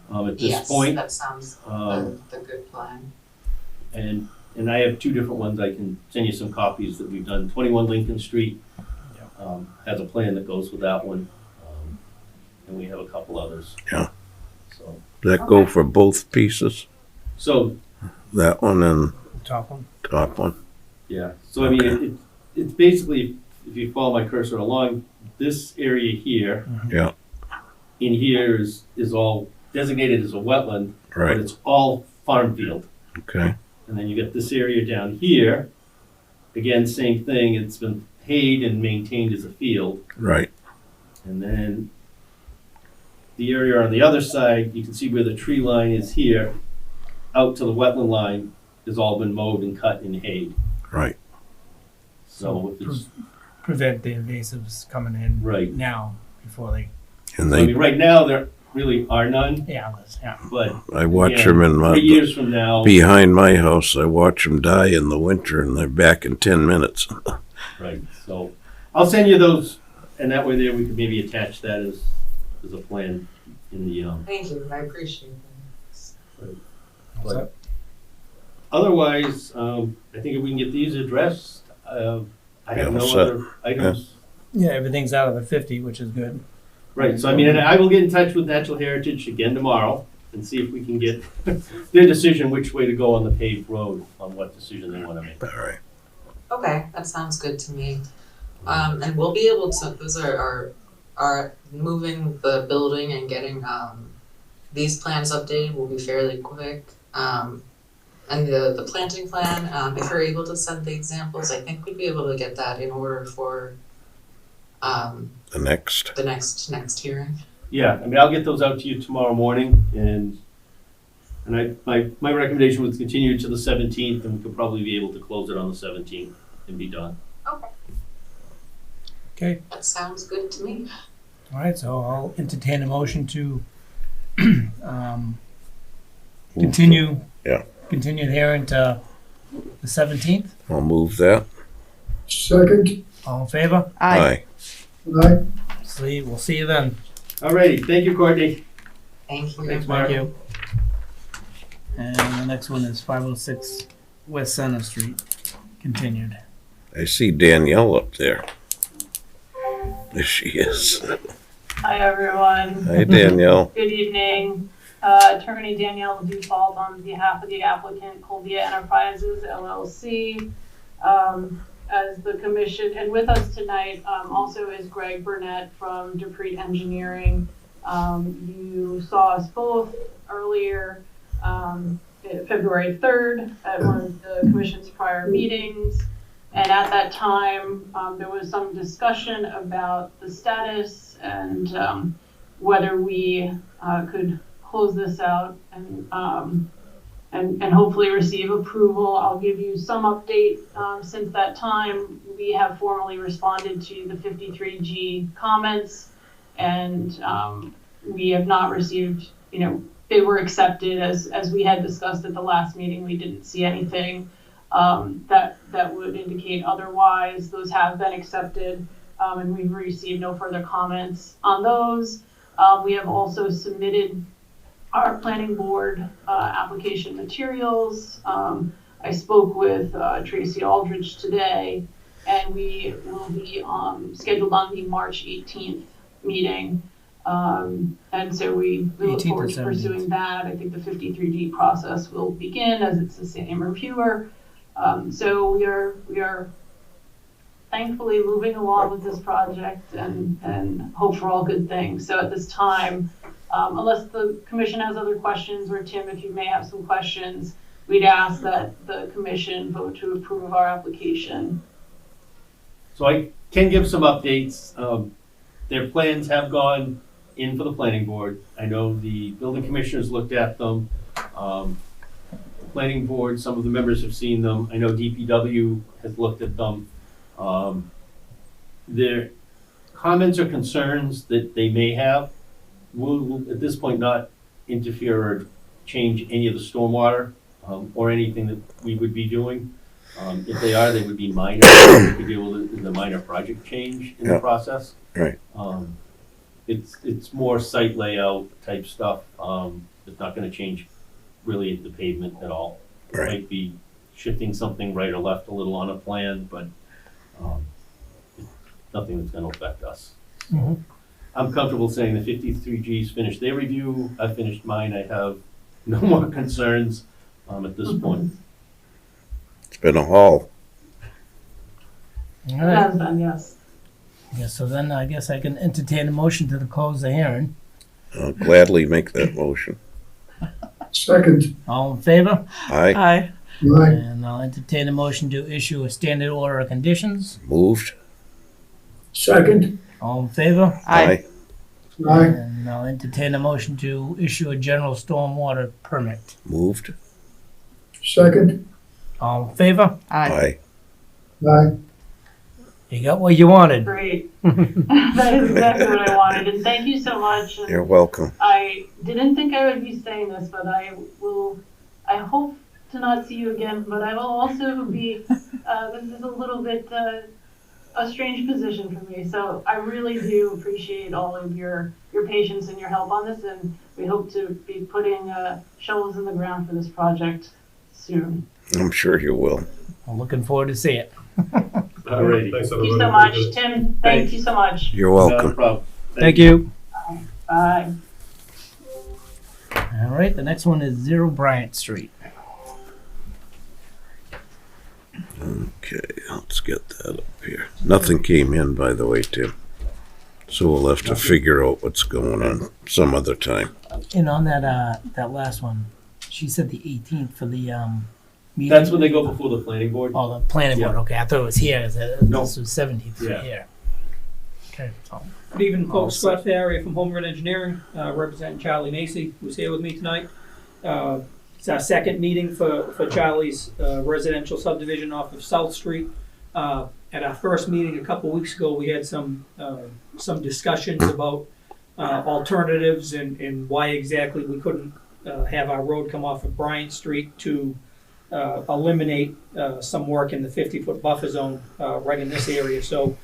[SPEAKER 6] at this point.
[SPEAKER 9] Yes, that sounds the good plan.
[SPEAKER 6] And I have 2 different ones. I can send you some copies that we've done. 21 Lincoln Street has a plan that goes with that one. And we have a couple others.
[SPEAKER 2] Yeah.
[SPEAKER 6] So,
[SPEAKER 2] Does that go for both pieces?
[SPEAKER 6] so
[SPEAKER 2] That one and
[SPEAKER 1] Top one.
[SPEAKER 2] top one?
[SPEAKER 6] yeah. So I mean, it's basically, if you follow my cursor along, this area here,
[SPEAKER 2] Yeah,
[SPEAKER 6] in here is all designated as a wetland, but
[SPEAKER 2] right,
[SPEAKER 6] it's all farm field.
[SPEAKER 2] okay,
[SPEAKER 6] And then you get this area down here, again, same thing, it's been hayed and maintained as a field.
[SPEAKER 2] right,
[SPEAKER 6] And then the area on the other side, you can see where the tree line is here, out to the wetland line, has all been mowed and cut and hayed.
[SPEAKER 2] right.
[SPEAKER 6] So if it's,
[SPEAKER 1] Prevent the invasives coming in
[SPEAKER 6] right.
[SPEAKER 1] now before they,
[SPEAKER 2] And
[SPEAKER 6] I
[SPEAKER 2] they,
[SPEAKER 6] mean, right now, there really are none,
[SPEAKER 1] yeah,
[SPEAKER 6] but
[SPEAKER 2] I watch
[SPEAKER 6] again,
[SPEAKER 2] them in
[SPEAKER 6] 3
[SPEAKER 2] my,
[SPEAKER 6] years from now,
[SPEAKER 2] behind my house, I watch them die in the winter and they're back in 10 minutes.
[SPEAKER 6] right, so I'll send you those, and that way there, we could maybe attach that as a plan in the,
[SPEAKER 9] Thank you, I appreciate that.
[SPEAKER 6] but otherwise, I think if we can get these addressed, I have
[SPEAKER 2] Yeah,
[SPEAKER 6] no
[SPEAKER 2] set.
[SPEAKER 6] other items.
[SPEAKER 1] yeah, everything's out of the 50, which is good.
[SPEAKER 6] Right, so I mean, and I will get in touch with Natural Heritage again tomorrow and see if we can get their decision which way to go on the paved road, on what decision they wanna make.
[SPEAKER 2] All right,
[SPEAKER 9] Okay, that sounds good to me. And we'll be able to, those are moving the building and getting, these plans updated will be fairly quick. And the planting plan, if you're able to send the examples, I think we'd be able to get that in order for,
[SPEAKER 2] the next,
[SPEAKER 9] the next hearing.
[SPEAKER 6] Yeah, I mean, I'll get those out to you tomorrow morning, and my recommendation was continue to the 17th, and we could probably be able to close it on the 17th and be done.
[SPEAKER 9] Okay.
[SPEAKER 1] Okay,
[SPEAKER 9] That sounds good to me.
[SPEAKER 1] all right, so I'll entertain a motion to continue.
[SPEAKER 2] Yeah.
[SPEAKER 1] Continue the hearing to the 17th.
[SPEAKER 2] I'll move that.
[SPEAKER 7] Second.
[SPEAKER 1] All in favor?
[SPEAKER 2] Aye.
[SPEAKER 7] Aye.
[SPEAKER 1] We'll see you then.
[SPEAKER 6] Alrighty, thank you, Courtney.
[SPEAKER 9] Thank you.
[SPEAKER 6] Thanks, Mark.
[SPEAKER 1] Thank you. And the next one is 506 West Center Street, continued.
[SPEAKER 2] I see Danielle up there. There she is.
[SPEAKER 10] Hi, everyone.
[SPEAKER 2] Hi, Danielle.
[SPEAKER 10] Good evening. Attorney Danielle Dufault on behalf of the applicant Colvia Enterprises LLC. As the commission, and with us tonight also is Greg Burnett from Dupree Engineering. You saw us both earlier, February 3rd at one of the commission's prior meetings. And at that time, there was some discussion about the status and whether we could close this out and hopefully receive approval. I'll give you some update. Since that time, we have formally responded to the 53G comments, and we have not received, they were accepted as we had discussed at the last meeting. We didn't see anything that would indicate otherwise. Those have been accepted, and we've received no further comments on those. We have also submitted our planning board application materials. I spoke with Tracy Aldridge today, and we will be scheduled on the March 18th meeting. And so we look
[SPEAKER 1] 18th
[SPEAKER 10] forward
[SPEAKER 1] to
[SPEAKER 10] to pursuing that. I think the 53D process will begin as it's the same reviewer. So we are thankfully moving along with this project and hope for all good things. So at this time, unless the commission has other questions, or Tim, if you may have some questions, we'd ask that the commission vote to approve our application.
[SPEAKER 6] So I can give some updates. Their plans have gone in for the planning board. I know the building commissioners looked at them. The planning board, some of the members have seen them. I know DPW has looked at them. their comments or concerns that they may have will at this point not interfere or change any of the stormwater or anything that we would be doing. If they are, they would be minor. We could deal with the minor project change in the
[SPEAKER 2] Yeah.
[SPEAKER 6] process.
[SPEAKER 2] Right.
[SPEAKER 6] It's more site layout type stuff. It's not going to change really the pavement at all. It
[SPEAKER 2] Right.
[SPEAKER 6] might be shifting something right or left a little on a plan, but it's nothing that's going to affect us.
[SPEAKER 1] Mhm.
[SPEAKER 6] I'm comfortable saying the 53Gs finished their review. I finished mine. I have no more concerns at this point.
[SPEAKER 2] It's been a haul.
[SPEAKER 3] All
[SPEAKER 10] It
[SPEAKER 3] right.
[SPEAKER 10] has been, yes.
[SPEAKER 3] Yeah, so then I guess I can entertain a motion to close the hearing.
[SPEAKER 2] I'll gladly make that motion.
[SPEAKER 7] Second.
[SPEAKER 3] All in favor?
[SPEAKER 2] Aye,
[SPEAKER 3] Aye.
[SPEAKER 7] Aye.
[SPEAKER 3] And I'll entertain a motion to issue a standard order of conditions.
[SPEAKER 2] moved.
[SPEAKER 7] Second.
[SPEAKER 3] All in favor?
[SPEAKER 2] Aye,
[SPEAKER 7] Aye.
[SPEAKER 3] And I'll entertain a motion to issue a general stormwater permit.
[SPEAKER 2] moved.
[SPEAKER 7] Second.
[SPEAKER 3] All in favor?
[SPEAKER 2] Aye.
[SPEAKER 7] Aye.
[SPEAKER 3] You got what you wanted.
[SPEAKER 10] Great. That is exactly what I wanted, and thank you so much. And
[SPEAKER 2] You're welcome.
[SPEAKER 10] I didn't think I would be saying this, but I hope to not see you again, but I will also be, this is a little bit, a strange position for me, so I really do appreciate all of your patience and your help on this, and we hope to be putting, shovels in the ground for this project soon.
[SPEAKER 2] I'm sure you will.
[SPEAKER 3] I'm looking forward to see it.
[SPEAKER 6] Alrighty.
[SPEAKER 4] Thanks,
[SPEAKER 10] Thank you so much, Tim, thank you so much.
[SPEAKER 2] You're
[SPEAKER 6] Not a
[SPEAKER 2] welcome.
[SPEAKER 6] problem.
[SPEAKER 3] Thank you.
[SPEAKER 10] Bye.
[SPEAKER 3] All right, the next one is 0 Bryant Street.
[SPEAKER 2] Okay, let's get that up here. Nothing came in, by the way, Tim. So we'll have to figure out what's going on some other time.
[SPEAKER 3] And on that last one, she said the 18th for the meeting.
[SPEAKER 6] That's when they go before the planning board.
[SPEAKER 3] Oh, the planning board.
[SPEAKER 6] Yeah.
[SPEAKER 3] Okay, I thought it was here. This
[SPEAKER 6] No.
[SPEAKER 3] was 17th.
[SPEAKER 6] Yeah.
[SPEAKER 3] Here. Okay. So,
[SPEAKER 11] Good evening, folks. Scott Farrier from Home Run Engineering, representing Charlie Macy, who's here with me tonight. It's our second meeting for Charlie's residential subdivision off of South Street. At our first meeting a couple weeks ago, we had some discussions about alternatives and why exactly we couldn't have our road come off of Bryant Street to eliminate some work in the 50-foot buffer zone right in this area. So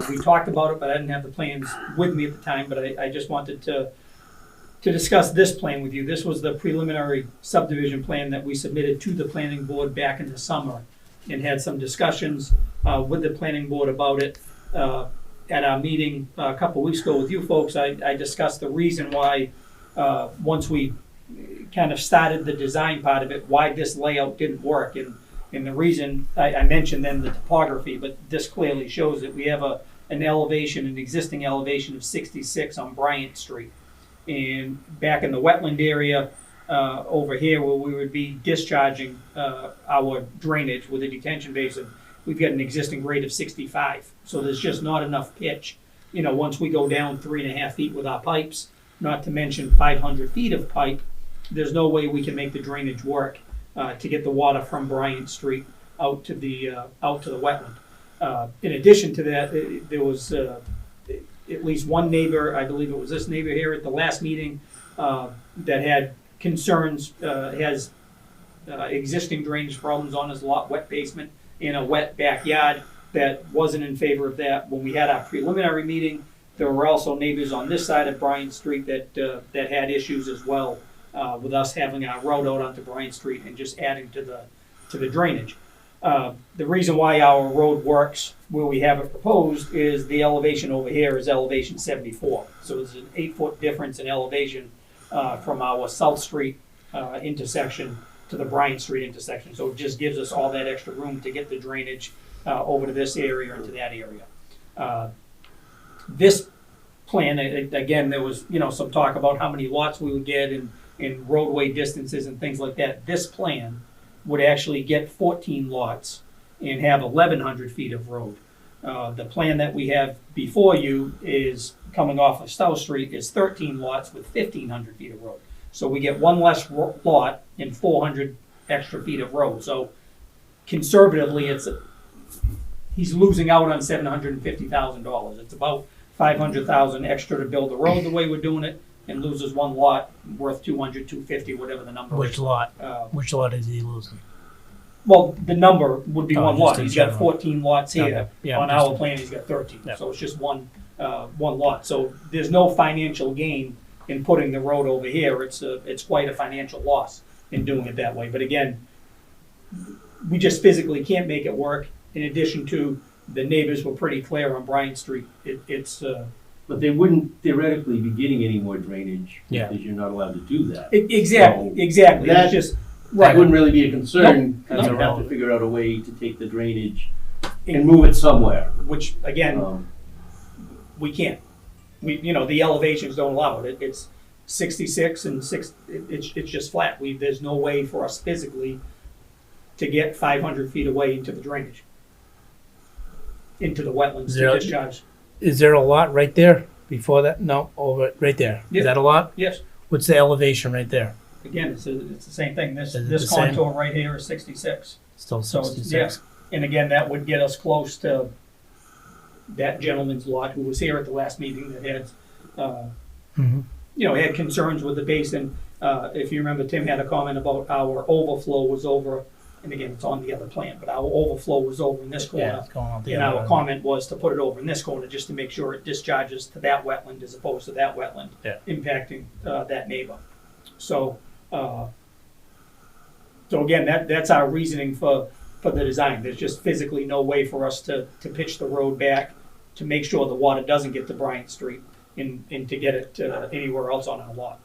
[SPEAKER 11] we talked about it, but I didn't have the plans with me at the time, but I just wanted to discuss this plan with you. This was the preliminary subdivision plan that we submitted to the planning board back in the summer and had some discussions with the planning board about it. At our meeting a couple weeks ago with you folks, I discussed the reason why, once we kind of started the design part of it, why this layout didn't work. And the reason, I mentioned then the topography, but this clearly shows that we have an existing elevation of 66 on Bryant Street. And back in the wetland area over here where we would be discharging our drainage with a detention basin, we've got an existing grade of 65. So there's just not enough pitch. You know, once we go down 3.5 feet with our pipes, not to mention 500 feet of pipe, there's no way we can make the drainage work to get the water from Bryant Street out to the wetland. In addition to that, there was at least one neighbor, I believe it was this neighbor here at the last meeting, that had concerns, has existing drainage problems on his lot, wet basement in a wet backyard, that wasn't in favor of that. When we had our preliminary meeting, there were also neighbors on this side of Bryant Street that had issues as well with us having our road out onto Bryant Street and just adding to the drainage. The reason why our road works where we have it proposed is the elevation over here is elevation 74. So there's an 8-foot difference in elevation from our South Street intersection to the Bryant Street intersection. So it just gives us all that extra room to get the drainage over to this area and to that area. This plan, again, there was some talk about how many lots we would get and roadway distances and things like that. This plan would actually get 14 lots and have 1,100 feet of road. The plan that we have before you is coming off of South Street is 13 lots with 1,500 feet of road. So we get one less lot and 400 extra feet of road. So conservatively, it's he's losing out on $750,000. It's about 500,000 extra to build the road the way we're doing it, and loses one lot worth 200, 250, whatever the number
[SPEAKER 1] Which
[SPEAKER 11] is.
[SPEAKER 1] lot?
[SPEAKER 11] Uh,
[SPEAKER 1] Which lot is he losing?
[SPEAKER 11] Well, the number would be
[SPEAKER 1] Oh,
[SPEAKER 11] one
[SPEAKER 1] just
[SPEAKER 11] lot.
[SPEAKER 1] in
[SPEAKER 11] He's got
[SPEAKER 1] general.
[SPEAKER 11] 14 lots here.
[SPEAKER 1] Okay. Yeah,
[SPEAKER 11] On
[SPEAKER 1] just-
[SPEAKER 11] our plan, he's got 13.
[SPEAKER 1] Yeah.
[SPEAKER 11] So it's just one lot. So there's no financial gain in putting the road over here. It's quite a financial loss in doing it that way. But again, we just physically can't make it work. In addition to, the neighbors were pretty clear on Bryant Street.
[SPEAKER 6] But they wouldn't theoretically be getting any more drainage
[SPEAKER 1] Yeah.
[SPEAKER 6] because you're not allowed to do that.
[SPEAKER 11] Exactly.
[SPEAKER 6] that-
[SPEAKER 11] It's just
[SPEAKER 6] That wouldn't really be a concern, because
[SPEAKER 1] Nope.
[SPEAKER 6] you'd have to figure out a way to take the drainage and move it somewhere.
[SPEAKER 11] which again,
[SPEAKER 6] Um,
[SPEAKER 11] we can't. The elevations don't allow it. It's 66 and it's just flat. There's no way for us physically to get 500 feet away into the drainage, into the wetlands to
[SPEAKER 1] Zero.
[SPEAKER 11] discharge.
[SPEAKER 1] Is there a lot right there before that? No, over, right there.
[SPEAKER 11] Yeah.
[SPEAKER 1] Is that a lot?
[SPEAKER 11] Yes,
[SPEAKER 1] What's the elevation right there?
[SPEAKER 11] again, it's the same thing. This
[SPEAKER 1] Is it the
[SPEAKER 11] this
[SPEAKER 1] same?
[SPEAKER 11] contour right here is 66.
[SPEAKER 1] Still
[SPEAKER 11] So it's,
[SPEAKER 1] 66?
[SPEAKER 11] And again, that would get us close to that gentleman's lot who was here at the last meeting that had,
[SPEAKER 1] Mhm.
[SPEAKER 11] had concerns with the basin. If you remember, Tim had a comment about our overflow was over, and again, it's on the other plan, but our overflow was over in this
[SPEAKER 1] Yeah,
[SPEAKER 11] corner.
[SPEAKER 1] it's going out the
[SPEAKER 11] And
[SPEAKER 1] other
[SPEAKER 11] our
[SPEAKER 1] way.
[SPEAKER 11] comment was to put it over in this corner just to make sure it discharges to that wetland as opposed to that wetland,
[SPEAKER 1] Yeah.
[SPEAKER 11] impacting that neighbor. So, so again, that's our reasoning for the design. There's just physically no way for us to pitch the road back to make sure the water doesn't get to Bryant Street and to get it anywhere else on our lot.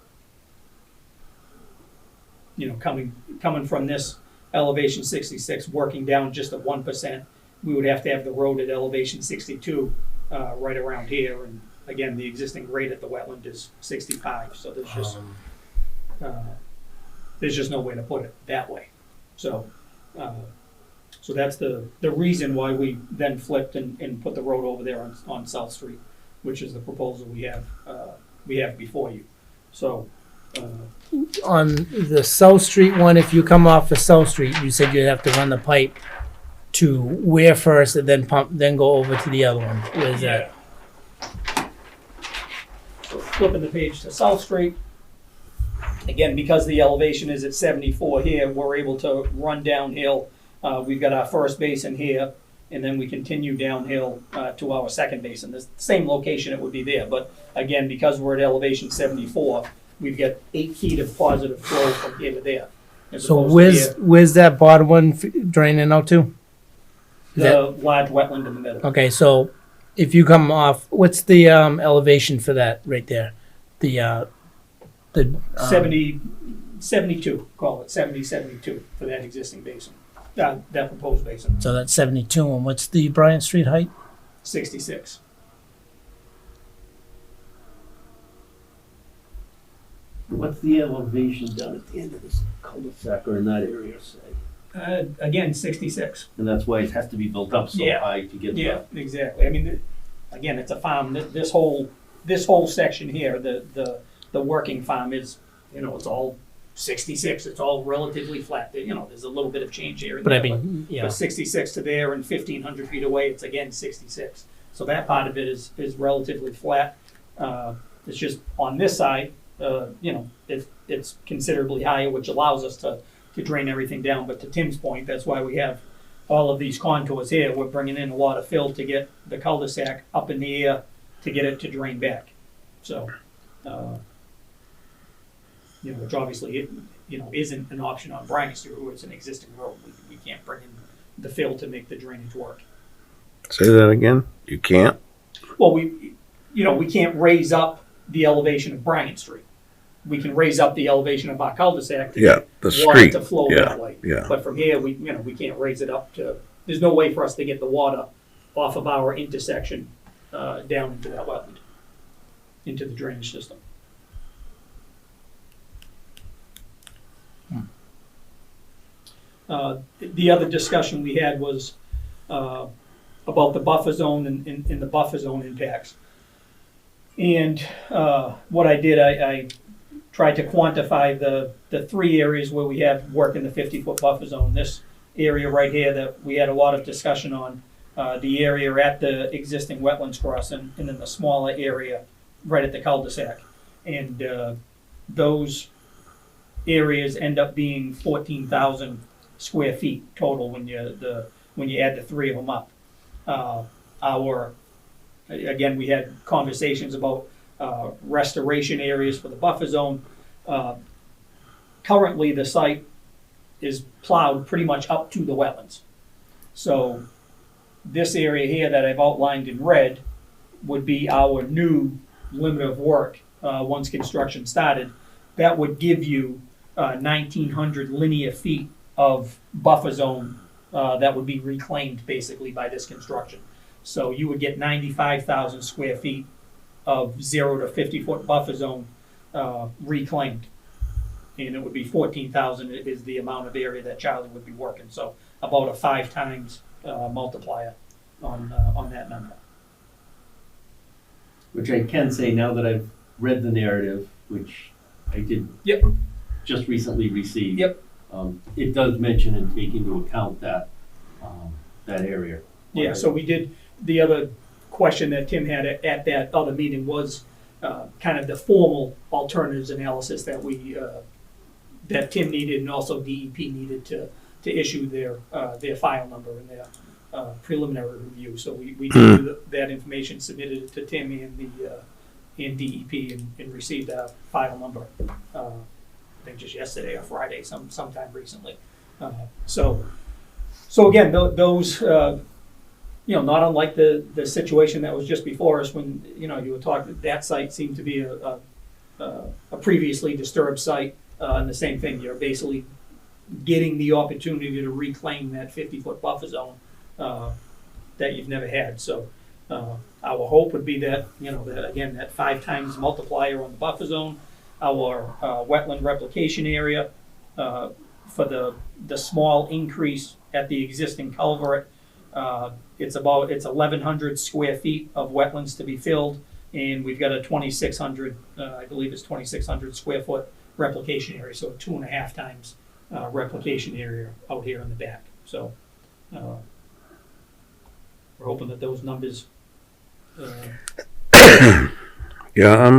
[SPEAKER 11] Coming from this elevation 66, working down just at 1%, we would have to have the road at elevation 62 right around here. And again, the existing grade at the wetland is 65, so there's just no way to put it that way. So, so that's the reason why we then flipped and put the road over there on South Street, which is the proposal we have before you. So,
[SPEAKER 1] On the South Street one, if you come off of South Street, you said you'd have to run the pipe to where first and then pump, then go over to the other one. Where's that?
[SPEAKER 11] So flipping the page to South Street, again, because the elevation is at 74 here, we're able to run downhill. We've got our first basin here, and then we continue downhill to our second basin. The same location it would be there, but again, because we're at elevation 74, we've got 8 feet of positive flow from here to there. as
[SPEAKER 1] So
[SPEAKER 11] opposed to
[SPEAKER 1] where's that bottom one draining out to?
[SPEAKER 11] here, the large wetland in the middle.
[SPEAKER 1] Okay, so if you come off, what's the elevation for that right there? The
[SPEAKER 11] 72, call it 72 for that existing basin, that proposed basin,
[SPEAKER 1] so that's 72, and what's the Bryant Street height?
[SPEAKER 11] 66.
[SPEAKER 6] What's the elevation down at the end of this cul-de-sac or in that area, say?
[SPEAKER 11] Again, 66.
[SPEAKER 6] And that's why it has to be built up so
[SPEAKER 11] Yeah.
[SPEAKER 6] high to get
[SPEAKER 11] Yeah,
[SPEAKER 6] the.
[SPEAKER 11] exactly. I mean, again, it's a farm. This whole section here, the working farm is, it's all 66. It's all relatively flat. There's a little bit of change here and
[SPEAKER 1] But I
[SPEAKER 11] there,
[SPEAKER 1] mean, yeah.
[SPEAKER 11] but 66 to there and 1,500 feet away, it's again 66. So that part of it is relatively flat. It's just on this side, it's considerably higher, which allows us to drain everything down. But to Tim's point, that's why we have all of these contours here. We're bringing in a lot of fill to get the cul-de-sac up in the air to get it to drain back. So, which obviously, isn't an option on Bryant Street, where it's an existing road. We can't bring in the fill to make the drainage work.
[SPEAKER 2] Say that again? You can't?
[SPEAKER 11] Well, we can't raise up the elevation of Bryant Street. We can raise up the elevation of our cul-de-sac to
[SPEAKER 2] Yeah,
[SPEAKER 11] get
[SPEAKER 2] the
[SPEAKER 11] water
[SPEAKER 2] street.
[SPEAKER 11] to flow
[SPEAKER 2] Yeah,
[SPEAKER 11] that way.
[SPEAKER 2] yeah.
[SPEAKER 11] But from here, we can't raise it up to, there's no way for us to get the water off of our intersection down into that wetland, into the drainage system. The other discussion we had was about the buffer zone and the buffer zone impacts. And what I did, I tried to quantify the 3 areas where we have work in the 50-foot buffer zone. This area right here that we had a lot of discussion on, the area at the existing wetlands crossing, and then the smaller area right at the cul-de-sac. And those areas end up being 14,000 square feet total when you add the three of them up. Again, we had conversations about restoration areas for the buffer zone. Currently, the site is plowed pretty much up to the wetlands. So this area here that I've outlined in red would be our new limit of work once construction started. That would give you 1,900 linear feet of buffer zone that would be reclaimed basically by this construction. So you would get 95,000 square feet of 0 to 50-foot buffer zone reclaimed. And it would be 14,000 is the amount of area that Charlie would be working. So about a 5 times multiplier on that number.
[SPEAKER 6] Which I can say now that I've read the narrative, which I did just recently receive.
[SPEAKER 11] Yep.
[SPEAKER 6] It does mention and take into account that area.
[SPEAKER 11] Yeah, so we did, the other question that Tim had at that other meeting was kind of the formal alternatives analysis that that Tim needed, and also DEP needed to issue their file number and their preliminary review. So we did that information, submitted it to Tim and DEP, and received a file number, I think just yesterday or Friday, sometime recently. So again, those, not unlike the situation that was just before us when, you were talking, that site seemed to be a previously disturbed site, and the same thing, you're basically getting the opportunity to reclaim that 50-foot buffer zone that you've never had. So our hope would be that, that 5 times multiplier on the buffer zone, our wetland replication area for the small increase at the existing culvert. It's 1,100 square feet of wetlands to be filled, and we've got a 2,600, I believe it's 2,600 square foot replication area, so 2.5 times replication area out here in the back. So we're hoping that those numbers.
[SPEAKER 2] Yeah,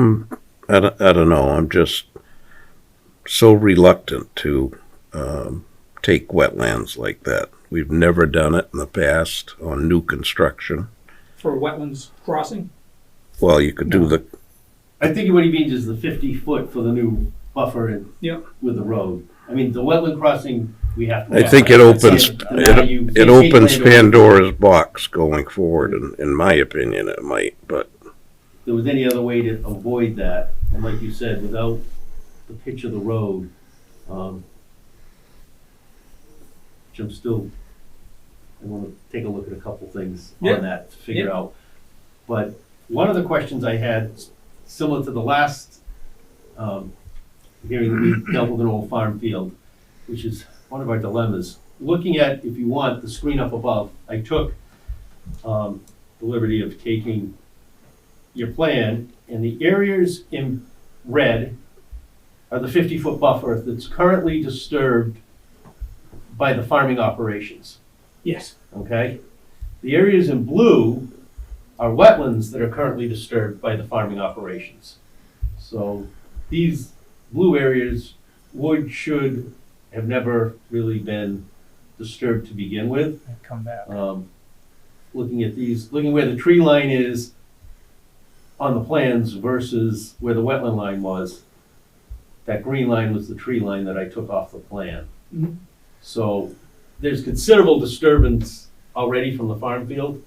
[SPEAKER 2] I don't know. I'm just so reluctant to take wetlands like that. We've never done it in the past on new construction.
[SPEAKER 11] For wetlands crossing?
[SPEAKER 2] Well, you could do
[SPEAKER 6] I think what he means is the 50-foot for the new buffer and with the road. I mean, the wetland crossing, we have to.
[SPEAKER 2] I think it opens Pandora's box going forward, in my opinion, it might, but.
[SPEAKER 6] If there was any other way to avoid that, and like you said, without the pitch of the road, which I want to take a look at a couple things on that to figure out. But one of the questions I had, similar to the last hearing that we dealt with an old farm field, which is one of our dilemmas. Looking at, if you want, the screen up above, I took the liberty of taking your plan, and the areas in red are the 50-foot buffer that's currently disturbed by the farming operations.
[SPEAKER 11] Yes.
[SPEAKER 6] Okay? The areas in blue are wetlands that are currently disturbed by the farming operations. So these blue areas should have never really been disturbed to begin with.
[SPEAKER 11] Come back.
[SPEAKER 6] Looking at these, looking where the tree line is on the plans versus where the wetland line was, that green line was the tree line that I took off the plan.
[SPEAKER 11] Mm-hmm.
[SPEAKER 6] So there's considerable disturbance already from the farm field.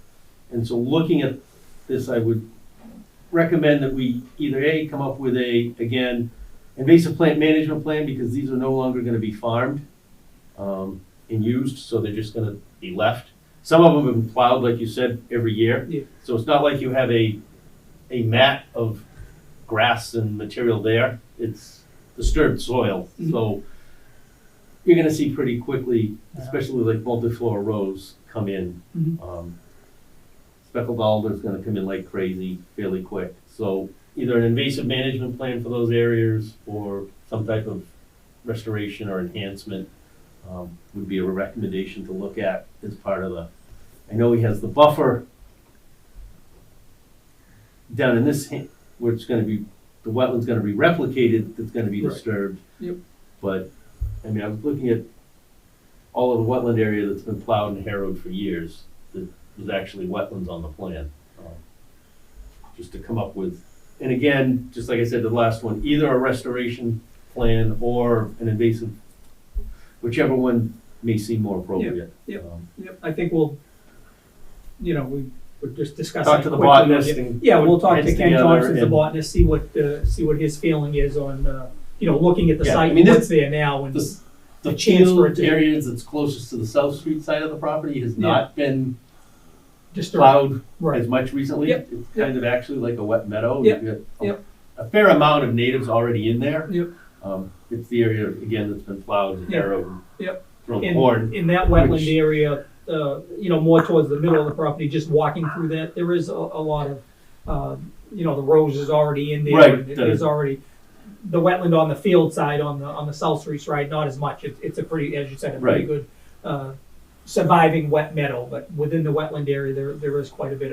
[SPEAKER 6] And so looking at this, I would recommend that we either come up with again, invasive plant management plan, because these are no longer gonna be farmed and used, so they're just gonna be left. Some of them have been plowed, like you said, every year.
[SPEAKER 11] Yeah.
[SPEAKER 6] So it's not like you have a mat of grass and material there. It's disturbed soil.
[SPEAKER 11] Mm-hmm.
[SPEAKER 6] So you're gonna see pretty quickly, especially like multiflora rose come in.
[SPEAKER 11] Mm-hmm.
[SPEAKER 6] Speckled alder is gonna come in like crazy fairly quick. So either an invasive management plan for those areas or some type of restoration or enhancement would be a recommendation to look at as part of the I know he has the buffer down in this, where it's gonna be, the wetland's gonna be replicated, that's gonna be
[SPEAKER 11] Right.
[SPEAKER 6] disturbed.
[SPEAKER 11] Yep.
[SPEAKER 6] But, I mean, I was looking at all of the wetland area that's been plowed and harrowed for years, that was actually wetlands on the plan. Just to come up with, and again, just like I said, the last one, either a restoration plan or an invasive, whichever one may seem more appropriate.
[SPEAKER 11] Yep.
[SPEAKER 6] Um,
[SPEAKER 11] Yep, I think we'll, we're just discussing.
[SPEAKER 6] Talk to the
[SPEAKER 11] quickly.
[SPEAKER 6] botanist and
[SPEAKER 11] Yeah, we'll
[SPEAKER 6] put
[SPEAKER 11] talk to
[SPEAKER 6] heads
[SPEAKER 11] Ken
[SPEAKER 6] together
[SPEAKER 11] Thompson, the
[SPEAKER 6] and-
[SPEAKER 11] botanist, see what his feeling is on, looking at the
[SPEAKER 6] Yeah,
[SPEAKER 11] site,
[SPEAKER 6] I mean,
[SPEAKER 11] what's
[SPEAKER 6] this-
[SPEAKER 11] there now, and
[SPEAKER 6] The
[SPEAKER 11] chance for it
[SPEAKER 6] field
[SPEAKER 11] to
[SPEAKER 6] areas that's closest to the South Street side of the property has not been
[SPEAKER 11] just
[SPEAKER 6] plowed
[SPEAKER 11] right.
[SPEAKER 6] as much recently.
[SPEAKER 11] Yep,
[SPEAKER 6] It's kind of actually like a wet meadow.
[SPEAKER 11] Yep,
[SPEAKER 6] You've got
[SPEAKER 11] yep.
[SPEAKER 6] a fair amount of natives already in there.
[SPEAKER 11] Yep.
[SPEAKER 6] It's the area, again, that's been plowed and
[SPEAKER 11] Yep,
[SPEAKER 6] harrowed and
[SPEAKER 11] yep.
[SPEAKER 6] thrown corn.
[SPEAKER 11] In that wetland
[SPEAKER 6] which-
[SPEAKER 11] area, more towards the middle of the property, just walking through that, there is a lot of, the rose is already in there.
[SPEAKER 6] Right,
[SPEAKER 11] And there's already, the wetland on the field side, on the South Street side, not as much. It's a pretty, as you said, a pretty
[SPEAKER 6] Right.
[SPEAKER 11] good, surviving wet meadow, but within the wetland area, there is quite a bit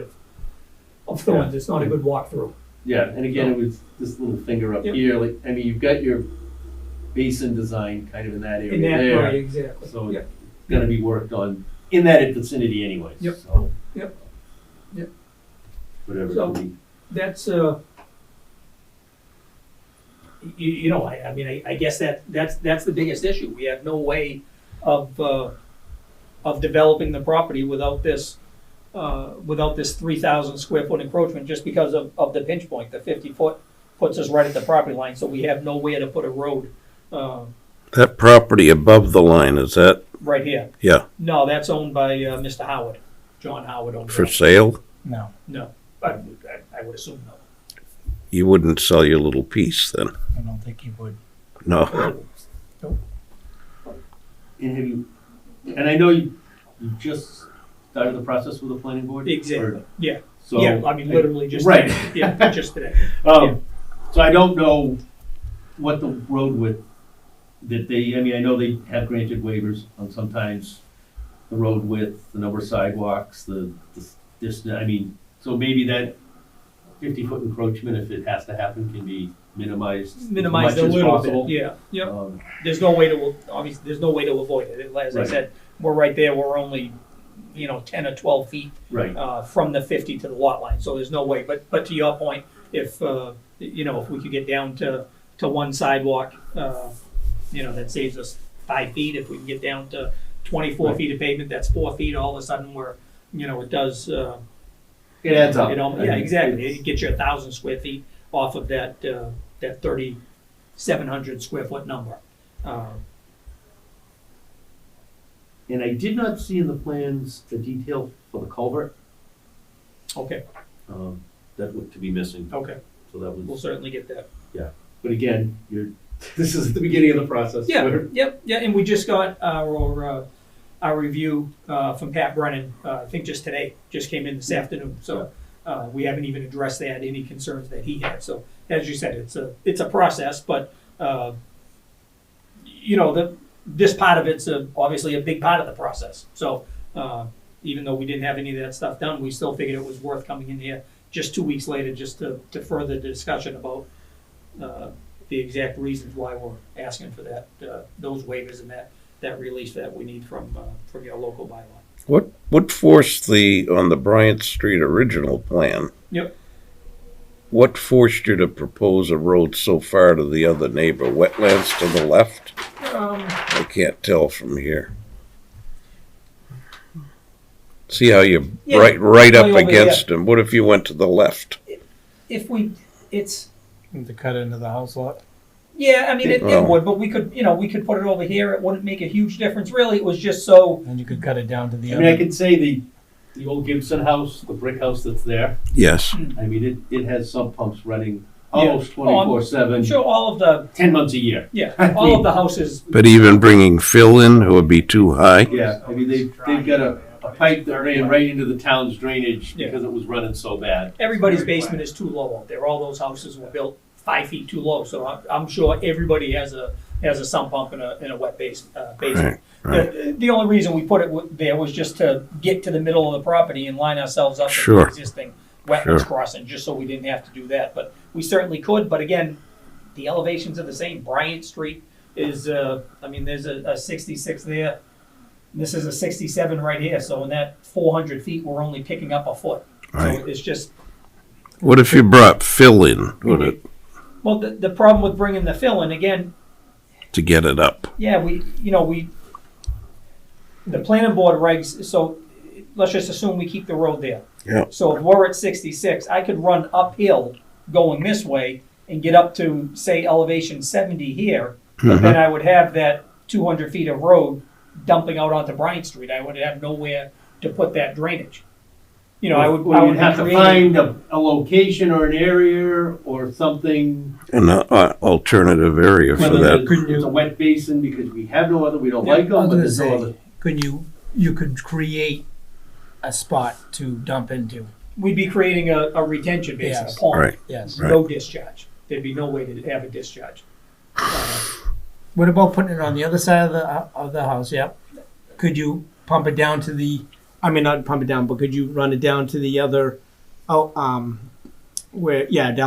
[SPEAKER 11] of thorns. It's not a good walk through.
[SPEAKER 6] Yeah, and again, it was this little finger up
[SPEAKER 11] Yep.
[SPEAKER 6] here, like, I mean, you've got your basin design kind of in that
[SPEAKER 11] In
[SPEAKER 6] area
[SPEAKER 11] that,
[SPEAKER 6] there.
[SPEAKER 11] right, exactly.
[SPEAKER 6] So
[SPEAKER 11] Yep.
[SPEAKER 6] it's gonna be worked on in that vicinity anyways.
[SPEAKER 11] Yep.
[SPEAKER 6] So.
[SPEAKER 11] Yep. Yep.
[SPEAKER 6] Whatever.
[SPEAKER 11] So-
[SPEAKER 6] it can be.
[SPEAKER 11] That's, I guess that's the biggest issue. We have no way of developing the property without this 3,000 square foot encroachment, just because of the pinch point. The 50 foot puts us right at the property line, so we have nowhere to put a road,
[SPEAKER 2] That property above the line, is that,
[SPEAKER 11] right here.
[SPEAKER 2] yeah,
[SPEAKER 11] No, that's owned by, Mr. Howard, John Howard owns
[SPEAKER 2] for
[SPEAKER 11] it.
[SPEAKER 2] sale?
[SPEAKER 3] No,
[SPEAKER 11] No, I would assume no.
[SPEAKER 2] You wouldn't sell your little piece then?
[SPEAKER 3] I don't think you would.
[SPEAKER 2] No.
[SPEAKER 6] And have you, and I know you just started the process with the planning board?
[SPEAKER 11] Exactly,
[SPEAKER 6] Or-
[SPEAKER 11] yeah.
[SPEAKER 6] So.
[SPEAKER 11] Yeah, I mean, literally just.
[SPEAKER 6] Right.
[SPEAKER 11] Yeah, just today.
[SPEAKER 6] So I don't know what the road width that they, I mean, I know they have granted waivers on sometimes the road width, the number of sidewalks, the distance, I mean, so maybe that 50-foot encroachment, if it has to happen, can be minimized
[SPEAKER 11] Minimized
[SPEAKER 6] as
[SPEAKER 11] a
[SPEAKER 6] much as
[SPEAKER 11] little
[SPEAKER 6] possible.
[SPEAKER 11] bit, yeah, yep.
[SPEAKER 6] Um,
[SPEAKER 11] There's no way to, obviously, there's no way to avoid it. As I
[SPEAKER 6] Right.
[SPEAKER 11] said, we're right there, we're only, 10 or 12 feet,
[SPEAKER 6] Right,
[SPEAKER 11] from the 50 to the lot line, so there's no way. But to your point, if we could get down to one sidewalk, that saves us 5 feet. If we can get down to 24
[SPEAKER 6] Right.
[SPEAKER 11] feet of pavement, that's 4 feet. All of a sudden, it does,
[SPEAKER 6] it adds up.
[SPEAKER 11] yeah, exactly. It gets you 1,000 square feet off of that 3,700 square foot number.
[SPEAKER 6] And I did not see in the plans the detail for the culvert,
[SPEAKER 11] Okay,
[SPEAKER 6] that looked to be missing,
[SPEAKER 11] okay,
[SPEAKER 6] so that
[SPEAKER 11] we'll
[SPEAKER 6] was,
[SPEAKER 11] certainly get that.
[SPEAKER 6] but again, this is the beginning of the process.
[SPEAKER 11] Yeah, yeah, and we just got our review from Pat Brennan, I think just today, just came in this afternoon, so we haven't even addressed that, any concerns that he had. So as you said, it's a process, but this part of it's obviously a big part of the process. So even though we didn't have any of that stuff done, we still figured it was worth coming in here just 2 weeks later, just to further the discussion about the exact reasons why we're asking for that, those waivers and that release that we need from your local bylaw.
[SPEAKER 2] What forced on the Bryant Street original plan?
[SPEAKER 11] Yep.
[SPEAKER 2] What forced you to propose a road so far to the other neighbor? Wetlands to the left? I can't tell from here. See how you're
[SPEAKER 11] Yeah,
[SPEAKER 2] right
[SPEAKER 11] way
[SPEAKER 2] up
[SPEAKER 11] over
[SPEAKER 2] against him? What if you went to the left?
[SPEAKER 11] It's,
[SPEAKER 3] To cut into the house lot?
[SPEAKER 11] yeah, I mean, it
[SPEAKER 2] Well-
[SPEAKER 11] would, but we could put it over here. It wouldn't make a huge difference, really. It was just so,
[SPEAKER 3] And you could cut it down to the
[SPEAKER 6] I mean, I
[SPEAKER 3] other.
[SPEAKER 6] could say the old Gibson house, the brick house that's there,
[SPEAKER 2] Yes.
[SPEAKER 6] I mean, it has sump pumps running
[SPEAKER 11] Yeah.
[SPEAKER 6] almost 24/7,
[SPEAKER 11] I'm sure all of the,
[SPEAKER 6] 10 months a year.
[SPEAKER 11] yeah, all of the houses,
[SPEAKER 2] But even bringing fill in would be too high?
[SPEAKER 6] Yeah, I mean, they've got a pipe that ran right into the town's drainage
[SPEAKER 11] Yeah.
[SPEAKER 6] because it was running so bad.
[SPEAKER 11] everybody's basement is too low out there. All those houses were built 5 feet too low, so I'm sure everybody has a sump pump in a wet basement.
[SPEAKER 2] Right.
[SPEAKER 11] The only reason we put it there was just to get to the middle of the property and line ourselves up with
[SPEAKER 2] Sure.
[SPEAKER 11] the existing wetlands
[SPEAKER 2] Sure.
[SPEAKER 11] crossing, just so we didn't have to do that. But we certainly could, but again, the elevations are the same. Bryant Street is, there's a 66 there. This is a 67 right here, so in that 400 feet, we're only picking up a foot.
[SPEAKER 2] Right.
[SPEAKER 11] So it's just,
[SPEAKER 2] What if you brought fill in, would it,
[SPEAKER 11] well, the problem with bringing the fill in, again,
[SPEAKER 2] to get it up?
[SPEAKER 11] yeah, the planning board regs, so let's just assume we keep the road there.
[SPEAKER 2] Yeah.
[SPEAKER 11] So if we're at 66, I could run uphill going this way and get up to, say, elevation 70 here, but then I would have that 200 feet of road dumping out onto Bryant Street. I would have nowhere to put that drainage. You know, I would
[SPEAKER 6] Well, you'd
[SPEAKER 11] be
[SPEAKER 6] have to
[SPEAKER 11] creating-
[SPEAKER 6] find a location or an area or something,
[SPEAKER 2] An alternative area for
[SPEAKER 6] whether
[SPEAKER 2] that?
[SPEAKER 6] it's a wet basin, because we have no other, we don't like
[SPEAKER 3] I
[SPEAKER 6] them,
[SPEAKER 3] was
[SPEAKER 6] but
[SPEAKER 3] gonna
[SPEAKER 6] there's no other.
[SPEAKER 3] say, could you could create a spot to dump into?
[SPEAKER 11] We'd be creating a retention basin,
[SPEAKER 3] Yes.
[SPEAKER 11] a pond.
[SPEAKER 2] Right.
[SPEAKER 3] Yes.
[SPEAKER 2] Right.
[SPEAKER 11] No discharge. There'd be no way to have a discharge.
[SPEAKER 3] What about putting it on the other side of the house? Yep. Could you pump it down to the?
[SPEAKER 1] I mean, not pump it down, but could you run it down to the other, down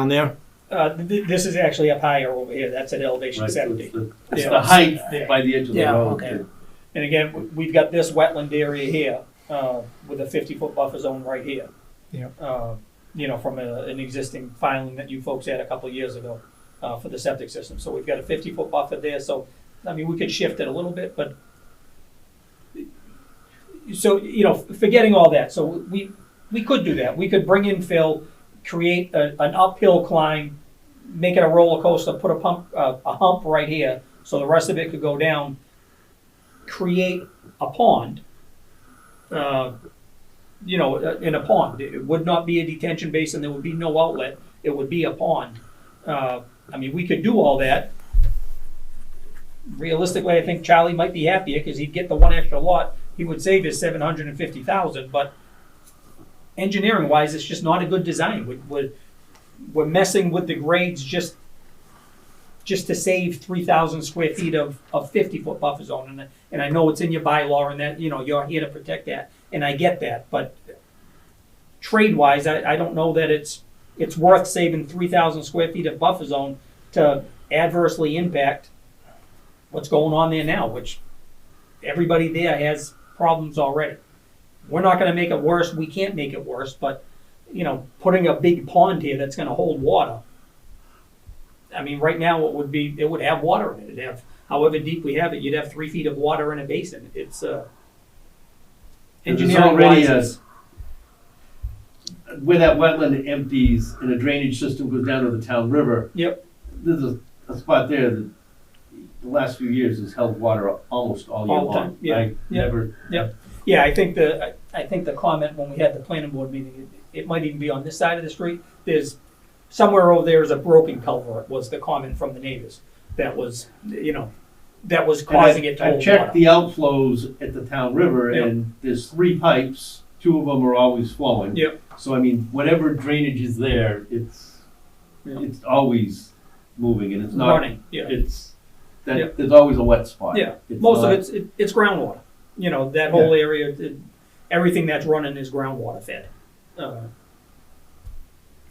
[SPEAKER 1] there?
[SPEAKER 11] This is actually up higher over here. That's at elevation
[SPEAKER 6] Right, so
[SPEAKER 11] 70.
[SPEAKER 6] it's
[SPEAKER 11] Yeah.
[SPEAKER 6] the height
[SPEAKER 11] Yeah.
[SPEAKER 6] by the edge of the
[SPEAKER 3] Yeah,
[SPEAKER 6] road.
[SPEAKER 3] okay.
[SPEAKER 11] And again, we've got this wetland area here, with a 50-foot buffer zone right here.
[SPEAKER 3] Yep.
[SPEAKER 11] From an existing filing that you folks had a couple of years ago, for the septic system. So we've got a 50-foot buffer there, so, we could shift it a little bit, but, so, forgetting all that, so we could do that. We could bring in fill, create an uphill climb, make it a roller coaster, put a hump right here, so the rest of it could go down, create a pond, in a pond. It would not be a detention basin, there would be no outlet, it would be a pond. We could do all that. Realistically, I think Charlie might be happier, because he'd get the one extra lot, he would save his $750,000, but engineering-wise, it's just not a good design. We're messing with the grades just to save 3,000 square feet of 50-foot buffer zone. And I know it's in your bylaw and that, you're here to protect that, and I get that, but trade-wise, I don't know that it's worth saving 3,000 square feet of buffer zone to adversely impact what's going on there now, which everybody there has problems already. We're not gonna make it worse, we can't make it worse, but, putting a big pond here that's gonna hold water, right now it would have water in it. It'd have, however deep we have it, you'd have 3 feet of water in a basin. It's, engineering
[SPEAKER 6] already
[SPEAKER 11] wise,
[SPEAKER 6] where that wetland empties and a drainage system goes down to the town river.
[SPEAKER 11] Yep.
[SPEAKER 6] There's a spot there that the last few years has held water almost all year
[SPEAKER 11] All the time,
[SPEAKER 6] long.
[SPEAKER 11] yeah,
[SPEAKER 6] I
[SPEAKER 11] yeah.
[SPEAKER 6] never,
[SPEAKER 11] yeah, I think the comment when we had the planning board meeting, it might even be on this side of the street. There's somewhere over there is a broken culvert, was the comment from the neighbors. That was, that was causing it to
[SPEAKER 6] I've
[SPEAKER 11] hold
[SPEAKER 6] checked
[SPEAKER 11] water.
[SPEAKER 6] the outflows at the town river,
[SPEAKER 11] Yep.
[SPEAKER 6] and there's 3 pipes, 2 of them are always flowing.
[SPEAKER 11] Yep.
[SPEAKER 6] So whatever drainage is there, it's always moving, and it's not,
[SPEAKER 11] Running, yeah. Yep.
[SPEAKER 6] there's always a wet spot.
[SPEAKER 11] Yeah,
[SPEAKER 6] It's
[SPEAKER 11] most
[SPEAKER 6] not-
[SPEAKER 11] of it's groundwater. That whole area, everything that's running is groundwater fed.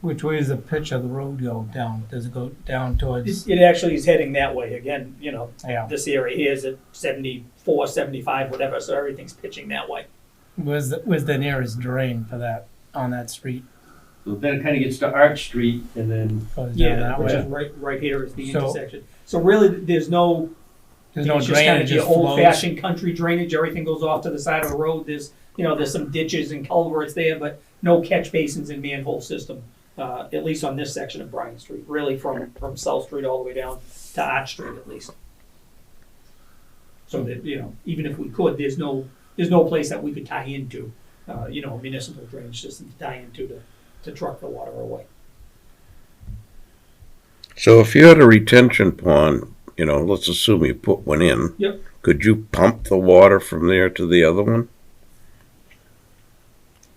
[SPEAKER 3] Which way does the pitch of the road go down? Does it go down towards?
[SPEAKER 11] It actually is heading that way. Again,
[SPEAKER 3] Yeah.
[SPEAKER 11] this area here is at 74, 75, whatever, so everything's pitching that way.
[SPEAKER 3] Where's the nearest drain for that on that street?
[SPEAKER 6] So then it kind of gets to Arch Street, and then
[SPEAKER 3] Goes down
[SPEAKER 11] Yeah,
[SPEAKER 3] that
[SPEAKER 11] which
[SPEAKER 3] way?
[SPEAKER 11] is right here is the
[SPEAKER 3] So-
[SPEAKER 11] intersection. So really, there's no,
[SPEAKER 3] There's no
[SPEAKER 11] it's just kind of
[SPEAKER 3] drainage.
[SPEAKER 11] your
[SPEAKER 3] Just flows.
[SPEAKER 11] old-fashioned country drainage. Everything goes off to the side of the road. There's some ditches and culverts there, but no catch basins and manhole system. At least on this section of Bryant Street, really from South Street all the way down to Arch Street at least. So that, even if we could, there's no place that we could tie into, a municipal drainage system to tie into to truck the water away.
[SPEAKER 2] So if you had a retention pond, let's assume you put one in.
[SPEAKER 11] Yep.
[SPEAKER 2] Could you pump the water from there to the other one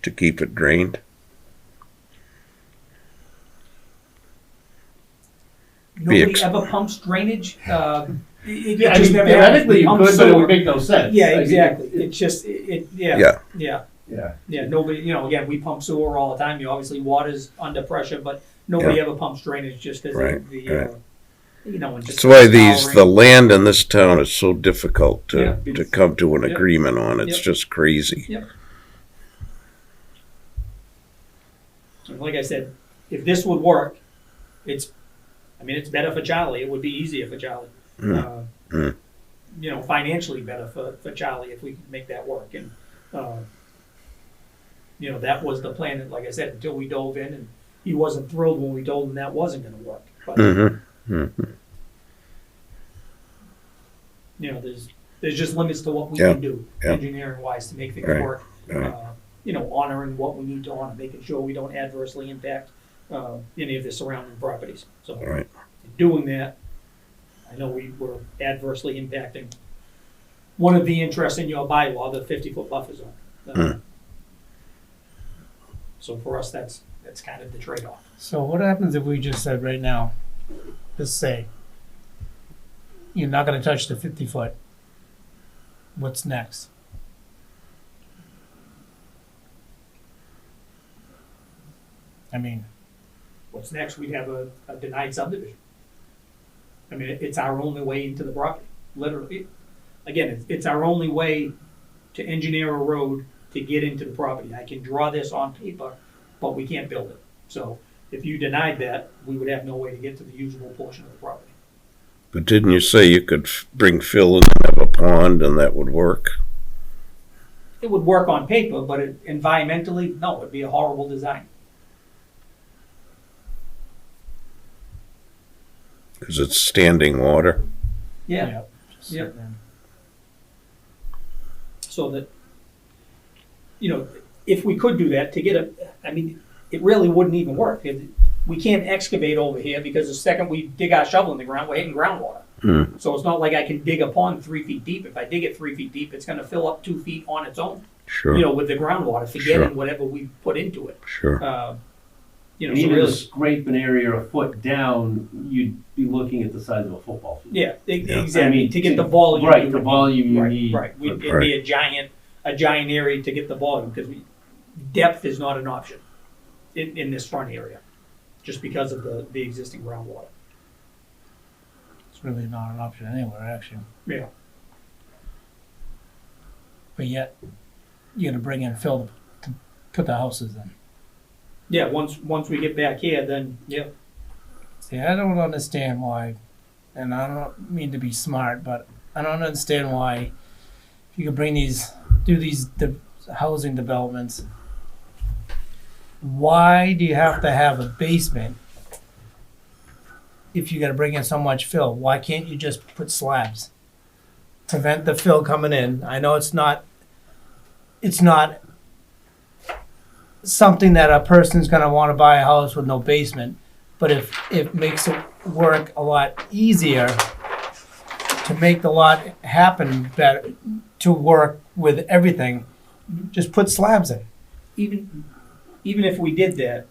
[SPEAKER 2] to keep it drained?
[SPEAKER 11] Nobody ever pumps drainage. it
[SPEAKER 6] Yeah, I
[SPEAKER 11] just
[SPEAKER 6] mean,
[SPEAKER 11] never happens.
[SPEAKER 6] theoretically you
[SPEAKER 11] Pump
[SPEAKER 6] could, but it
[SPEAKER 11] sewer-
[SPEAKER 6] would make no sense.
[SPEAKER 11] Yeah,
[SPEAKER 6] I mean,
[SPEAKER 11] exactly. It's just, yeah.
[SPEAKER 2] Yeah.
[SPEAKER 11] Yeah,
[SPEAKER 6] Yeah.
[SPEAKER 11] yeah, nobody, again, we pump sewer all the time, obviously water's under pressure, but nobody ever pumps drainage just because
[SPEAKER 2] Right,
[SPEAKER 11] and just.
[SPEAKER 2] That's why the
[SPEAKER 11] scouring.
[SPEAKER 2] land in this town is so difficult
[SPEAKER 11] Yeah.
[SPEAKER 2] to come to an
[SPEAKER 11] Yep.
[SPEAKER 2] agreement on. It's
[SPEAKER 11] Yep.
[SPEAKER 2] just crazy.
[SPEAKER 11] Yep. And like I said, if this would work, it's better for Charlie. It would be easier for Charlie. Financially better for Charlie if we could make that work. And, that was the plan. And like I said, until we dove in, and he wasn't thrilled when we told him that wasn't going to work. But, there's just limits to what we
[SPEAKER 2] Yeah.
[SPEAKER 11] can do
[SPEAKER 2] Yeah.
[SPEAKER 11] engineering wise to make things
[SPEAKER 2] Right.
[SPEAKER 11] work.
[SPEAKER 2] Right.
[SPEAKER 11] Honoring what we need to honor, making sure we don't adversely impact any of the surrounding properties. So
[SPEAKER 2] Right.
[SPEAKER 11] doing that, I know we were adversely impacting one of the interests in your bylaw, the 50-foot buffer zone. So for us, that's kind of the trade-off.
[SPEAKER 3] So what happens if we just said right now, just say, you're not gonna touch the 50-foot? What's next? I mean,
[SPEAKER 11] What's next? We'd have a denied subdivision. I mean, it's our only way into the property, literally. Again, it's our only way to engineer a road to get into the property. I can draw this on paper, but we can't build it. So if you denied that, we would have no way to get to the usable portion of the property.
[SPEAKER 2] But didn't you say you could bring fill and have a pond and that would work?
[SPEAKER 11] It would work on paper, but environmentally, no, it'd be a horrible design.
[SPEAKER 2] Because it's standing water.
[SPEAKER 11] Yeah.
[SPEAKER 3] just
[SPEAKER 11] Yeah.
[SPEAKER 3] sit there.
[SPEAKER 11] So that, if we could do that to get it really wouldn't even work. We can't excavate over here because the second we dig our shovel in the ground, we're hitting groundwater. So it's not like I can dig a pond 3 feet deep. If I dig it 3 feet deep, it's gonna fill up 2 feet on its own,
[SPEAKER 2] Sure.
[SPEAKER 11] with the groundwater, forgetting whatever we put into it.
[SPEAKER 2] Sure.
[SPEAKER 6] And
[SPEAKER 11] So
[SPEAKER 6] even
[SPEAKER 11] really,
[SPEAKER 6] to scrape an area a foot down, you'd be looking at the size of a football field.
[SPEAKER 11] yeah,
[SPEAKER 2] Yeah.
[SPEAKER 11] exactly,
[SPEAKER 6] I mean,
[SPEAKER 11] to get the volume.
[SPEAKER 6] Right,
[SPEAKER 11] you
[SPEAKER 6] the
[SPEAKER 11] would
[SPEAKER 6] volume you
[SPEAKER 11] Right,
[SPEAKER 6] need.
[SPEAKER 11] right. It'd be a giant area to get the volume, because depth is not an option in this front area, just because of the existing groundwater.
[SPEAKER 3] It's really not an option anywhere, actually.
[SPEAKER 11] Yeah.
[SPEAKER 3] But yet, you're gonna bring in fill to put the houses in.
[SPEAKER 11] Yeah, once we get back here, then, yeah.
[SPEAKER 3] See, I don't understand why, and I don't mean to be smart, but I don't understand why you could do these housing developments. Why do you have to have a basement if you gotta bring in so much fill? Why can't you just put slabs? Prevent the fill coming in. I know it's not something that a person's gonna wanna buy a house with no basement, but if it makes it work a lot easier to make the lot happen better, to work with everything, just put slabs in.
[SPEAKER 11] Even if we did that,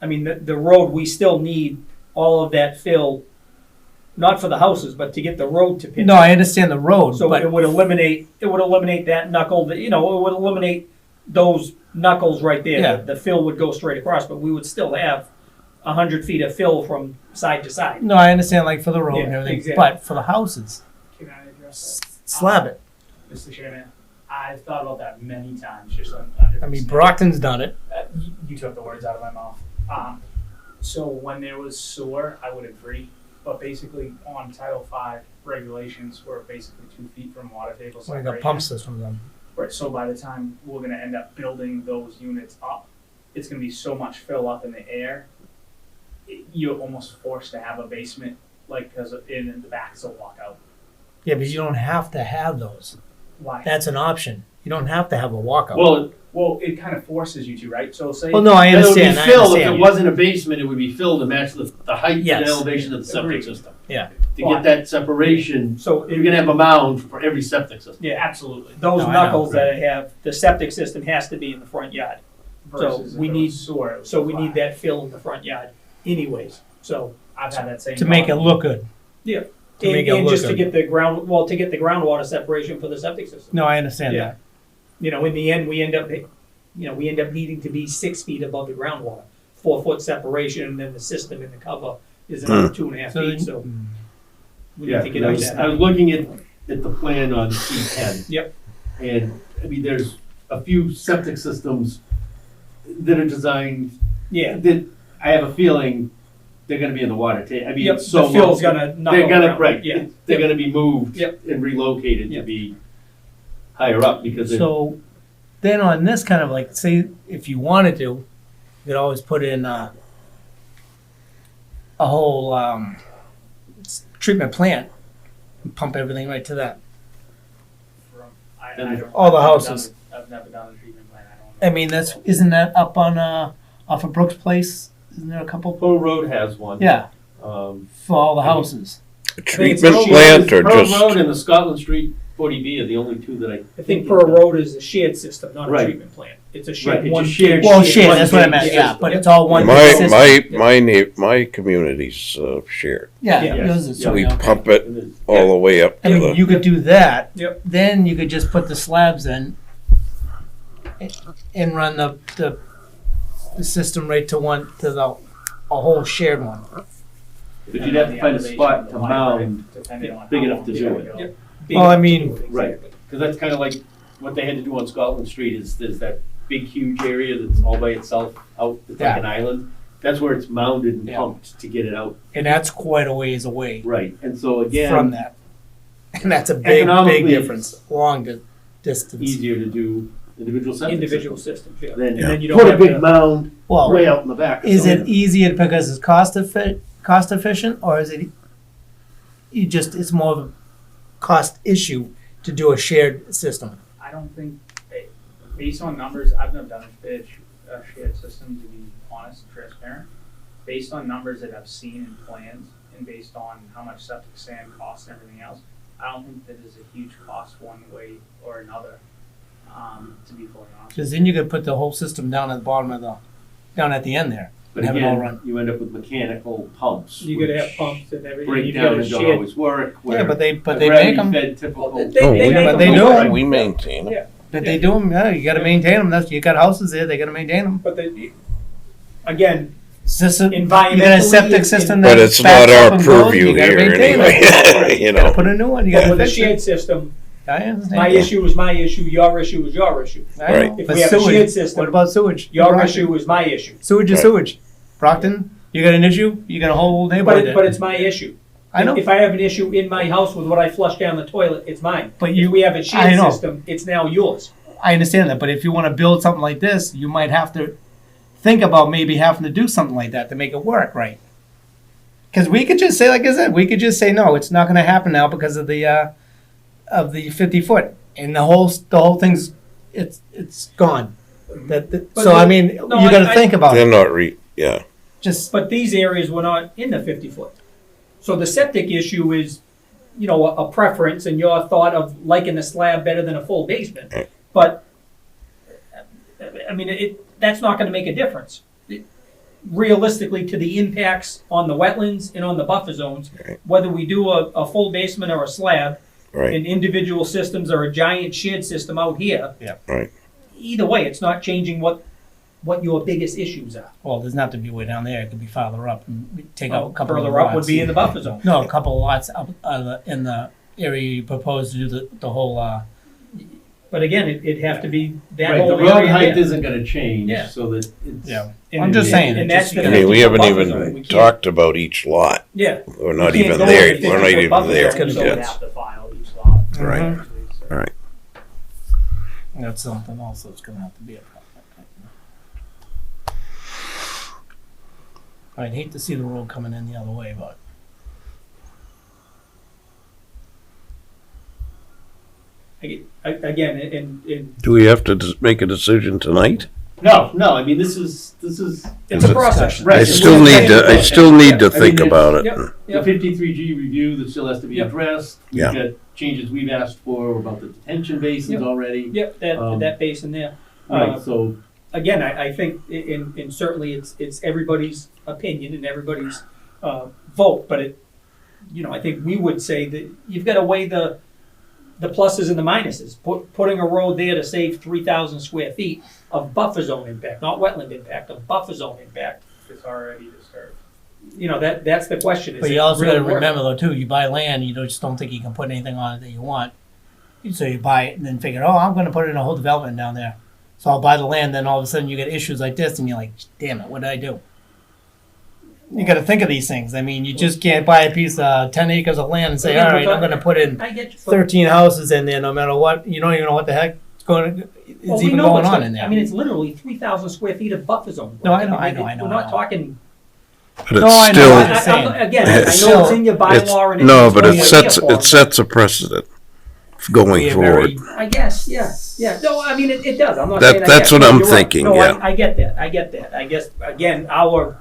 [SPEAKER 11] I mean, the road, we still need all of that fill, not for the houses, but to get the road to pitch.
[SPEAKER 3] No, I understand the road,
[SPEAKER 11] So
[SPEAKER 3] but
[SPEAKER 11] it would eliminate that knuckle, it would eliminate those knuckles right there.
[SPEAKER 3] Yeah.
[SPEAKER 11] The fill would go straight across, but we would still have 100 feet of fill from side to side.
[SPEAKER 3] no, I understand like for the road and
[SPEAKER 11] Yeah,
[SPEAKER 3] everything,
[SPEAKER 11] exactly.
[SPEAKER 3] but for the houses,
[SPEAKER 12] Can I address that?
[SPEAKER 3] slab it.
[SPEAKER 12] Mr. Chairman, I've thought about that many times, just on
[SPEAKER 3] I mean, Brockton's done it.
[SPEAKER 12] You took the words out of my mouth. So when there was sewer, I would agree, but basically on Title V regulations, we're basically 2 feet from water table
[SPEAKER 3] We got
[SPEAKER 12] separation.
[SPEAKER 3] pump systems on.
[SPEAKER 12] Right, so by the time we're gonna end up building those units up, it's gonna be so much fill up in the air, you're almost forced to have a basement, like, cause in the back is a walkout.
[SPEAKER 3] Yeah, but you don't have to have those.
[SPEAKER 12] Why?
[SPEAKER 3] That's an option. You don't have to have a walkout.
[SPEAKER 12] Well, it kind of forces you to, right? So say.
[SPEAKER 3] Well, no, I
[SPEAKER 6] Then it would
[SPEAKER 3] understand.
[SPEAKER 6] be
[SPEAKER 3] I
[SPEAKER 6] filled, if
[SPEAKER 3] understand.
[SPEAKER 6] it wasn't a basement, it would be filled to match the height and
[SPEAKER 3] Yes.
[SPEAKER 6] elevation of the septic
[SPEAKER 12] Agreed.
[SPEAKER 6] system.
[SPEAKER 3] Yeah.
[SPEAKER 6] To get that separation,
[SPEAKER 11] So
[SPEAKER 6] you're gonna have a mound for every septic system.
[SPEAKER 11] yeah,
[SPEAKER 12] Absolutely.
[SPEAKER 11] those
[SPEAKER 3] No, I know.
[SPEAKER 11] knuckles that have, the septic system has to be in the front yard.
[SPEAKER 12] Versus if
[SPEAKER 11] we
[SPEAKER 12] it
[SPEAKER 11] need-
[SPEAKER 12] was sewer, it was
[SPEAKER 11] So we
[SPEAKER 12] flat.
[SPEAKER 11] need that fill in the front yard anyways. So
[SPEAKER 12] I've had that same.
[SPEAKER 3] To make it
[SPEAKER 12] thought.
[SPEAKER 3] look good.
[SPEAKER 11] it
[SPEAKER 3] To make it
[SPEAKER 11] And
[SPEAKER 3] look
[SPEAKER 11] just to
[SPEAKER 3] good.
[SPEAKER 11] get the groundwater separation for the septic system.
[SPEAKER 3] No, I understand
[SPEAKER 11] Yeah.
[SPEAKER 3] that.
[SPEAKER 11] You know, in the end, we end up needing to be 6 feet above the groundwater, 4-foot separation, and then the system in the cover is another 2.5
[SPEAKER 3] So
[SPEAKER 11] feet, so. We
[SPEAKER 6] Yeah,
[SPEAKER 11] need to get
[SPEAKER 6] I
[SPEAKER 11] out
[SPEAKER 6] was,
[SPEAKER 11] that.
[SPEAKER 6] I was looking at the plan on C10.
[SPEAKER 11] Yep.
[SPEAKER 6] And, I mean, there's a few septic systems that are designed,
[SPEAKER 11] Yeah.
[SPEAKER 6] that I have a feeling they're gonna be in the water I mean,
[SPEAKER 11] Yep,
[SPEAKER 6] it's so
[SPEAKER 11] the fill's
[SPEAKER 6] low.
[SPEAKER 11] gonna knock
[SPEAKER 6] They're
[SPEAKER 11] them
[SPEAKER 6] gonna,
[SPEAKER 11] around.
[SPEAKER 6] right,
[SPEAKER 11] Yeah.
[SPEAKER 6] they're gonna be moved
[SPEAKER 11] Yep.
[SPEAKER 6] and relocated to
[SPEAKER 11] Yep.
[SPEAKER 6] be higher up because it,
[SPEAKER 3] So then on this kind of like, say, if you wanted to, you could always put in a whole treatment plant and pump everything right to that.
[SPEAKER 12] I
[SPEAKER 6] And
[SPEAKER 12] don't-
[SPEAKER 3] all the
[SPEAKER 12] I've never
[SPEAKER 3] houses.
[SPEAKER 12] done- I've never done a treatment plan, I don't know.
[SPEAKER 3] I mean, isn't that up on off of Brooks Place? Isn't there a couple?
[SPEAKER 6] Pearl Road has one.
[SPEAKER 3] Yeah,
[SPEAKER 6] Um,
[SPEAKER 3] for all the houses.
[SPEAKER 2] A
[SPEAKER 11] it's
[SPEAKER 2] treatment
[SPEAKER 11] Pearl
[SPEAKER 2] plant or
[SPEAKER 6] Pearl
[SPEAKER 2] just,
[SPEAKER 6] Road and the Scotland Street 40B are the only two that
[SPEAKER 11] I think Pearl Road is a shared system, not a
[SPEAKER 6] Right.
[SPEAKER 11] treatment plant. It's a
[SPEAKER 6] Right,
[SPEAKER 11] shared
[SPEAKER 6] it's
[SPEAKER 11] one.
[SPEAKER 6] a shared-
[SPEAKER 3] Well,
[SPEAKER 6] One
[SPEAKER 3] shit, that's what I meant.
[SPEAKER 6] big
[SPEAKER 3] Yeah,
[SPEAKER 6] system.
[SPEAKER 3] but it's all one
[SPEAKER 2] my,
[SPEAKER 3] system.
[SPEAKER 2] my community's shared.
[SPEAKER 3] Yeah,
[SPEAKER 11] Yeah.
[SPEAKER 3] yours is
[SPEAKER 6] Yeah.
[SPEAKER 2] We
[SPEAKER 3] okay.
[SPEAKER 2] pump it
[SPEAKER 6] And then-
[SPEAKER 2] all the way up
[SPEAKER 3] I
[SPEAKER 2] to
[SPEAKER 3] mean,
[SPEAKER 2] the,
[SPEAKER 3] you could do that.
[SPEAKER 11] Yep.
[SPEAKER 3] Then you could just put the slabs in and run the system right to a whole shared one.
[SPEAKER 6] But you'd have to find a spot to mound
[SPEAKER 12] Depending on
[SPEAKER 6] big
[SPEAKER 12] how
[SPEAKER 6] enough
[SPEAKER 12] long
[SPEAKER 6] to
[SPEAKER 12] they
[SPEAKER 6] do
[SPEAKER 12] go.
[SPEAKER 6] it.
[SPEAKER 11] Yep.
[SPEAKER 3] Well, I mean,
[SPEAKER 6] Right. Because that's kind of like what they had to do on Scotland Street is there's that big huge area that's all by itself out, it's like
[SPEAKER 3] Yeah.
[SPEAKER 6] an island. That's where it's mounded and
[SPEAKER 3] Yeah.
[SPEAKER 6] pumped to get it out.
[SPEAKER 3] And that's quite a ways away
[SPEAKER 6] Right. And so again,
[SPEAKER 3] from that. And that's a big
[SPEAKER 6] Economically,
[SPEAKER 3] difference, long distance.
[SPEAKER 6] easier to do individual septic
[SPEAKER 11] Individual
[SPEAKER 6] systems
[SPEAKER 11] systems, yeah.
[SPEAKER 6] than
[SPEAKER 11] And then you don't
[SPEAKER 6] put a
[SPEAKER 11] have
[SPEAKER 6] big
[SPEAKER 11] to-
[SPEAKER 6] mound
[SPEAKER 3] Well,
[SPEAKER 6] way out in the back.
[SPEAKER 3] is it easier because it's cost efficient, or is it it's more of a cost issue to do a shared system?
[SPEAKER 12] I don't think, based on numbers, I've never done a shared system, to be honest and transparent. Based on numbers that I've seen in plans and based on how much septic sand costs and everything else, I don't think that is a huge cost one way or another, to be fully honest.
[SPEAKER 3] Because then you could put the whole system down at the bottom down at the end there.
[SPEAKER 6] But
[SPEAKER 3] have it all
[SPEAKER 6] again,
[SPEAKER 3] run.
[SPEAKER 6] you end up with mechanical pumps.
[SPEAKER 11] You gotta
[SPEAKER 6] which
[SPEAKER 11] have pumps and everything.
[SPEAKER 6] break
[SPEAKER 11] You
[SPEAKER 6] down
[SPEAKER 11] gotta
[SPEAKER 6] and don't
[SPEAKER 11] share.
[SPEAKER 6] always work.
[SPEAKER 3] Yeah,
[SPEAKER 6] where
[SPEAKER 3] but they
[SPEAKER 6] a
[SPEAKER 3] make them.
[SPEAKER 6] gravity-fed typical.
[SPEAKER 11] They-
[SPEAKER 2] oh,
[SPEAKER 11] they
[SPEAKER 2] we,
[SPEAKER 11] make
[SPEAKER 3] them
[SPEAKER 2] we-
[SPEAKER 3] work.
[SPEAKER 2] we maintain them.
[SPEAKER 11] Yeah.
[SPEAKER 3] But they do them. Yeah, you got to maintain them. You got houses there. They got to maintain them.
[SPEAKER 11] But again,
[SPEAKER 3] System. You
[SPEAKER 11] environmentally.
[SPEAKER 3] got a septic
[SPEAKER 11] and-
[SPEAKER 3] system
[SPEAKER 2] But
[SPEAKER 3] that
[SPEAKER 2] it's
[SPEAKER 3] backs
[SPEAKER 2] not
[SPEAKER 3] up
[SPEAKER 2] our
[SPEAKER 3] and goes,
[SPEAKER 2] purview
[SPEAKER 3] you gotta
[SPEAKER 2] here
[SPEAKER 3] maintain
[SPEAKER 2] anyway,
[SPEAKER 3] it.
[SPEAKER 2] you
[SPEAKER 3] You got to
[SPEAKER 2] know.
[SPEAKER 3] put a new one. You got
[SPEAKER 11] But
[SPEAKER 3] to
[SPEAKER 11] with a
[SPEAKER 3] fix
[SPEAKER 11] shared
[SPEAKER 3] it.
[SPEAKER 11] system,
[SPEAKER 3] I understand.
[SPEAKER 11] my issue is my issue, your issue is your issue.
[SPEAKER 3] I know.
[SPEAKER 2] Right.
[SPEAKER 11] If
[SPEAKER 3] But
[SPEAKER 11] we have a
[SPEAKER 3] sewage,
[SPEAKER 11] shared system,
[SPEAKER 3] what about sewage?
[SPEAKER 11] Your
[SPEAKER 3] Brockton.
[SPEAKER 11] issue is my issue.
[SPEAKER 3] Sewage is
[SPEAKER 2] Right.
[SPEAKER 3] sewage. Brockton, you got an issue. You got a whole neighborhood.
[SPEAKER 11] But it's my issue.
[SPEAKER 3] I know.
[SPEAKER 11] If I have an issue in my house with what I flush down the toilet, it's mine.
[SPEAKER 3] But
[SPEAKER 11] If
[SPEAKER 3] you-
[SPEAKER 11] we have a
[SPEAKER 3] I
[SPEAKER 11] shared
[SPEAKER 3] know.
[SPEAKER 11] system, it's now yours.
[SPEAKER 3] I understand that, but if you want to build something like this, you might have to think about maybe having to do something like that to make it work right. Because we could just say, like I said, we could just say no, it's not going to happen now because of the 50 foot, and the whole thing's it's gone.
[SPEAKER 11] But
[SPEAKER 3] So I mean,
[SPEAKER 11] no,
[SPEAKER 3] you got to
[SPEAKER 11] I-
[SPEAKER 3] think about
[SPEAKER 2] They're
[SPEAKER 3] it.
[SPEAKER 2] not yeah.
[SPEAKER 3] Just
[SPEAKER 11] But these areas were not in the 50 foot. So the septic issue is, a preference and your thought of liking a slab better than a full basement. But, I mean, that's not gonna make a difference. Realistically, to the impacts on the wetlands and on the buffer zones,
[SPEAKER 2] Right.
[SPEAKER 11] whether we do a full basement or a slab,
[SPEAKER 2] Right.
[SPEAKER 11] in individual systems or a giant shared system out here.
[SPEAKER 3] Yeah.
[SPEAKER 2] Right.
[SPEAKER 11] Either way, it's not changing what your biggest issues are.
[SPEAKER 3] well, it doesn't have to be way down there. It could be farther up and take out a couple of
[SPEAKER 11] Further up would
[SPEAKER 3] lots.
[SPEAKER 11] be in the buffer zone.
[SPEAKER 3] No, a couple of lots up in the area you propose to do the whole.
[SPEAKER 11] But again, it'd have to be that
[SPEAKER 6] Right, the
[SPEAKER 11] whole
[SPEAKER 6] road
[SPEAKER 11] area
[SPEAKER 6] height
[SPEAKER 11] there.
[SPEAKER 6] isn't gonna change,
[SPEAKER 11] Yeah.
[SPEAKER 6] so that it's.
[SPEAKER 3] Yeah.
[SPEAKER 11] And-
[SPEAKER 3] I'm just saying,
[SPEAKER 11] And
[SPEAKER 3] it
[SPEAKER 11] that's
[SPEAKER 3] just-
[SPEAKER 11] the
[SPEAKER 2] I mean, we
[SPEAKER 11] 50-foot
[SPEAKER 2] haven't
[SPEAKER 11] buffer
[SPEAKER 2] even
[SPEAKER 11] zone. We can't-
[SPEAKER 2] talked about each lot.
[SPEAKER 11] Yeah.
[SPEAKER 2] We're not
[SPEAKER 11] We can't
[SPEAKER 2] even
[SPEAKER 11] go
[SPEAKER 2] there.
[SPEAKER 11] over the
[SPEAKER 2] We're not
[SPEAKER 11] 50-foot
[SPEAKER 2] even
[SPEAKER 11] buffer
[SPEAKER 2] there.
[SPEAKER 11] zone, so
[SPEAKER 12] You'd
[SPEAKER 2] Yes.
[SPEAKER 12] have to file each lot.
[SPEAKER 2] Right.
[SPEAKER 3] Mhm.
[SPEAKER 12] So-
[SPEAKER 2] Right.
[SPEAKER 3] That's something else that's going to have to be a problem. I'd hate to see the road coming in the other way, but
[SPEAKER 11] Again, and
[SPEAKER 2] Do we have to make a decision tonight?
[SPEAKER 6] No, I mean, this is,
[SPEAKER 11] it's a process.
[SPEAKER 6] Right.
[SPEAKER 2] I still need to think
[SPEAKER 6] mean,
[SPEAKER 2] about it.
[SPEAKER 11] Yep.
[SPEAKER 6] the
[SPEAKER 11] Yep.
[SPEAKER 6] 53G review that still has to be
[SPEAKER 11] Yep.
[SPEAKER 6] addressed.
[SPEAKER 2] Yeah.
[SPEAKER 6] We've got changes we've asked for about the detention basins
[SPEAKER 11] Yep.
[SPEAKER 6] already.
[SPEAKER 11] Yep, that basin there.
[SPEAKER 6] Right, so,
[SPEAKER 11] Again, I think, and certainly it's everybody's opinion and everybody's vote, but I think we would say that you've got to weigh the pluses and the minuses. Putting a road there to save 3,000 square feet of buffer zone impact, not wetland impact, of buffer zone impact.
[SPEAKER 12] It's already disturbed.
[SPEAKER 11] That's the question. Is
[SPEAKER 3] But
[SPEAKER 11] it
[SPEAKER 3] you also
[SPEAKER 11] really
[SPEAKER 3] gotta
[SPEAKER 11] worth it?
[SPEAKER 3] remember though too, you buy land, you just don't think you can put anything on it that you want. So you buy it and then figure, oh, I'm gonna put in a whole development down there. So I'll buy the land, then all of a sudden you get issues like this and you're like, damn it, what did I do? You gotta think of these things. I mean, you just can't buy a piece of 10 acres of land and say, all right, I'm gonna put in
[SPEAKER 11] I get you.
[SPEAKER 3] 13 houses in there no matter what. You don't even know what the heck is
[SPEAKER 11] Well, we
[SPEAKER 3] even
[SPEAKER 11] know
[SPEAKER 3] going
[SPEAKER 11] what's
[SPEAKER 3] on
[SPEAKER 11] go-
[SPEAKER 3] in there.
[SPEAKER 11] I mean, it's literally 3,000 square feet of buffer zone.
[SPEAKER 3] No, I know,
[SPEAKER 11] We're not talking.
[SPEAKER 2] But it's
[SPEAKER 3] No, I know,
[SPEAKER 2] still,
[SPEAKER 3] I'm just saying.
[SPEAKER 11] Again, I know
[SPEAKER 3] Still,
[SPEAKER 11] it's in your
[SPEAKER 2] it's,
[SPEAKER 11] bylaw and
[SPEAKER 2] no,
[SPEAKER 11] it's
[SPEAKER 2] but
[SPEAKER 11] what
[SPEAKER 2] it
[SPEAKER 11] we're
[SPEAKER 2] sets,
[SPEAKER 11] here for.
[SPEAKER 2] it sets a precedent going
[SPEAKER 3] Be a
[SPEAKER 2] forward.
[SPEAKER 3] very-
[SPEAKER 11] I guess, yeah. No, I mean, it does. I'm not
[SPEAKER 2] That-
[SPEAKER 11] saying I
[SPEAKER 2] that's
[SPEAKER 11] get it.
[SPEAKER 2] what
[SPEAKER 11] No,
[SPEAKER 2] I'm
[SPEAKER 11] you're right.
[SPEAKER 2] thinking,
[SPEAKER 11] No,
[SPEAKER 2] yeah.
[SPEAKER 11] I get that. I guess, again, our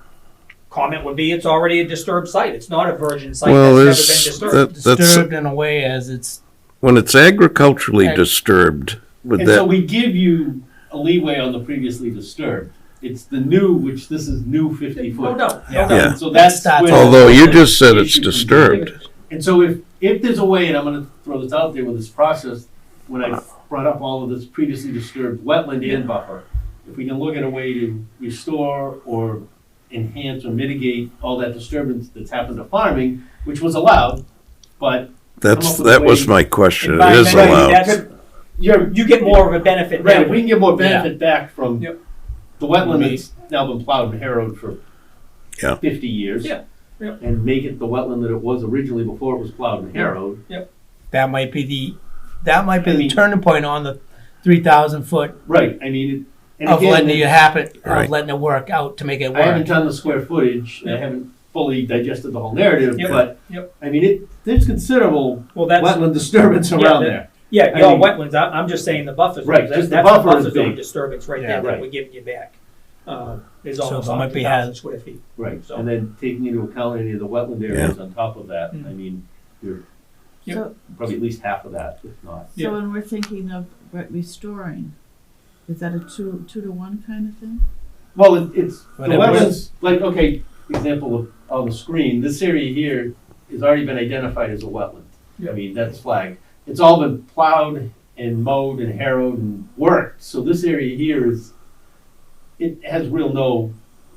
[SPEAKER 11] comment would be it's already a disturbed site. It's not a virgin site
[SPEAKER 2] Well,
[SPEAKER 11] that's never
[SPEAKER 2] there's-
[SPEAKER 11] been disturbed.
[SPEAKER 2] That's-
[SPEAKER 3] disturbed in a way as it's
[SPEAKER 2] When it's agriculturally
[SPEAKER 3] Ag-
[SPEAKER 2] disturbed with
[SPEAKER 6] And so
[SPEAKER 2] that,
[SPEAKER 6] we give you a leeway on the previously disturbed. It's the new, which this is new 50
[SPEAKER 11] No
[SPEAKER 6] foot.
[SPEAKER 11] doubt.
[SPEAKER 3] Yeah.
[SPEAKER 2] Yeah.
[SPEAKER 6] So that's
[SPEAKER 3] That's
[SPEAKER 6] where-
[SPEAKER 2] although you just said it's
[SPEAKER 6] issue comes in.
[SPEAKER 2] disturbed.
[SPEAKER 6] And so if there's a way, and I'm gonna throw this out there with this process, when I brought up all of this previously disturbed wetland and buffer, if we can look at a way to restore or enhance or mitigate all that disturbance that's happened to farming, which was allowed, but
[SPEAKER 2] That was my question. It
[SPEAKER 11] Environmentally,
[SPEAKER 2] is allowed.
[SPEAKER 11] that's- You get more of a benefit
[SPEAKER 6] right,
[SPEAKER 11] that
[SPEAKER 6] if we
[SPEAKER 11] way.
[SPEAKER 6] can get more benefit back from
[SPEAKER 11] Yep.
[SPEAKER 6] the wetland that's now been plowed and harrowed for
[SPEAKER 2] Yeah.
[SPEAKER 6] 50 years.
[SPEAKER 11] Yeah, yeah.
[SPEAKER 6] And make it the wetland that it was originally before it was plowed and harrowed.
[SPEAKER 3] that might be the
[SPEAKER 6] I
[SPEAKER 3] the
[SPEAKER 6] mean-
[SPEAKER 3] turning point on the 3,000 foot
[SPEAKER 6] Right, I mean, and
[SPEAKER 3] of
[SPEAKER 6] again,
[SPEAKER 3] letting it happen,
[SPEAKER 2] Right.
[SPEAKER 3] of letting it work out to make it
[SPEAKER 6] I haven't
[SPEAKER 3] work.
[SPEAKER 6] done the square footage, and I haven't fully digested the whole narrative,
[SPEAKER 11] Yep.
[SPEAKER 6] but,
[SPEAKER 11] Yep.
[SPEAKER 6] I mean, there's considerable
[SPEAKER 11] Well, that's,
[SPEAKER 6] wetland disturbance
[SPEAKER 11] Yeah,
[SPEAKER 6] around
[SPEAKER 11] that-
[SPEAKER 6] there.
[SPEAKER 11] yeah,
[SPEAKER 6] I
[SPEAKER 11] your
[SPEAKER 6] mean-
[SPEAKER 11] wetlands, I'm just saying the buffer zone.
[SPEAKER 6] Right, just the
[SPEAKER 11] That's
[SPEAKER 6] buffer
[SPEAKER 11] a
[SPEAKER 6] is
[SPEAKER 11] buffer zone
[SPEAKER 6] big.
[SPEAKER 11] disturbance right
[SPEAKER 3] Yeah,
[SPEAKER 11] there that
[SPEAKER 6] right.
[SPEAKER 11] we're giving you back. Is
[SPEAKER 3] So
[SPEAKER 11] almost
[SPEAKER 3] there might be
[SPEAKER 11] 100,000
[SPEAKER 3] has-
[SPEAKER 11] square feet.
[SPEAKER 6] Right,
[SPEAKER 11] So-
[SPEAKER 6] and then taking into account any of the wetland areas on top of that,
[SPEAKER 11] Mm.
[SPEAKER 6] I mean, you're
[SPEAKER 11] Yep.
[SPEAKER 13] So,
[SPEAKER 6] probably at least half of that, if not.
[SPEAKER 11] Yeah.
[SPEAKER 13] so when we're thinking of restoring, is that a two to one kind of thing?
[SPEAKER 6] Well, it's, the
[SPEAKER 3] Whatever.
[SPEAKER 6] wetlands, like, okay, example of, on the screen, this area here has already been identified as a wetland. I
[SPEAKER 11] Yeah.
[SPEAKER 6] mean, that's flagged. It's all been plowed and mowed and harrowed and worked, so this area here it has real no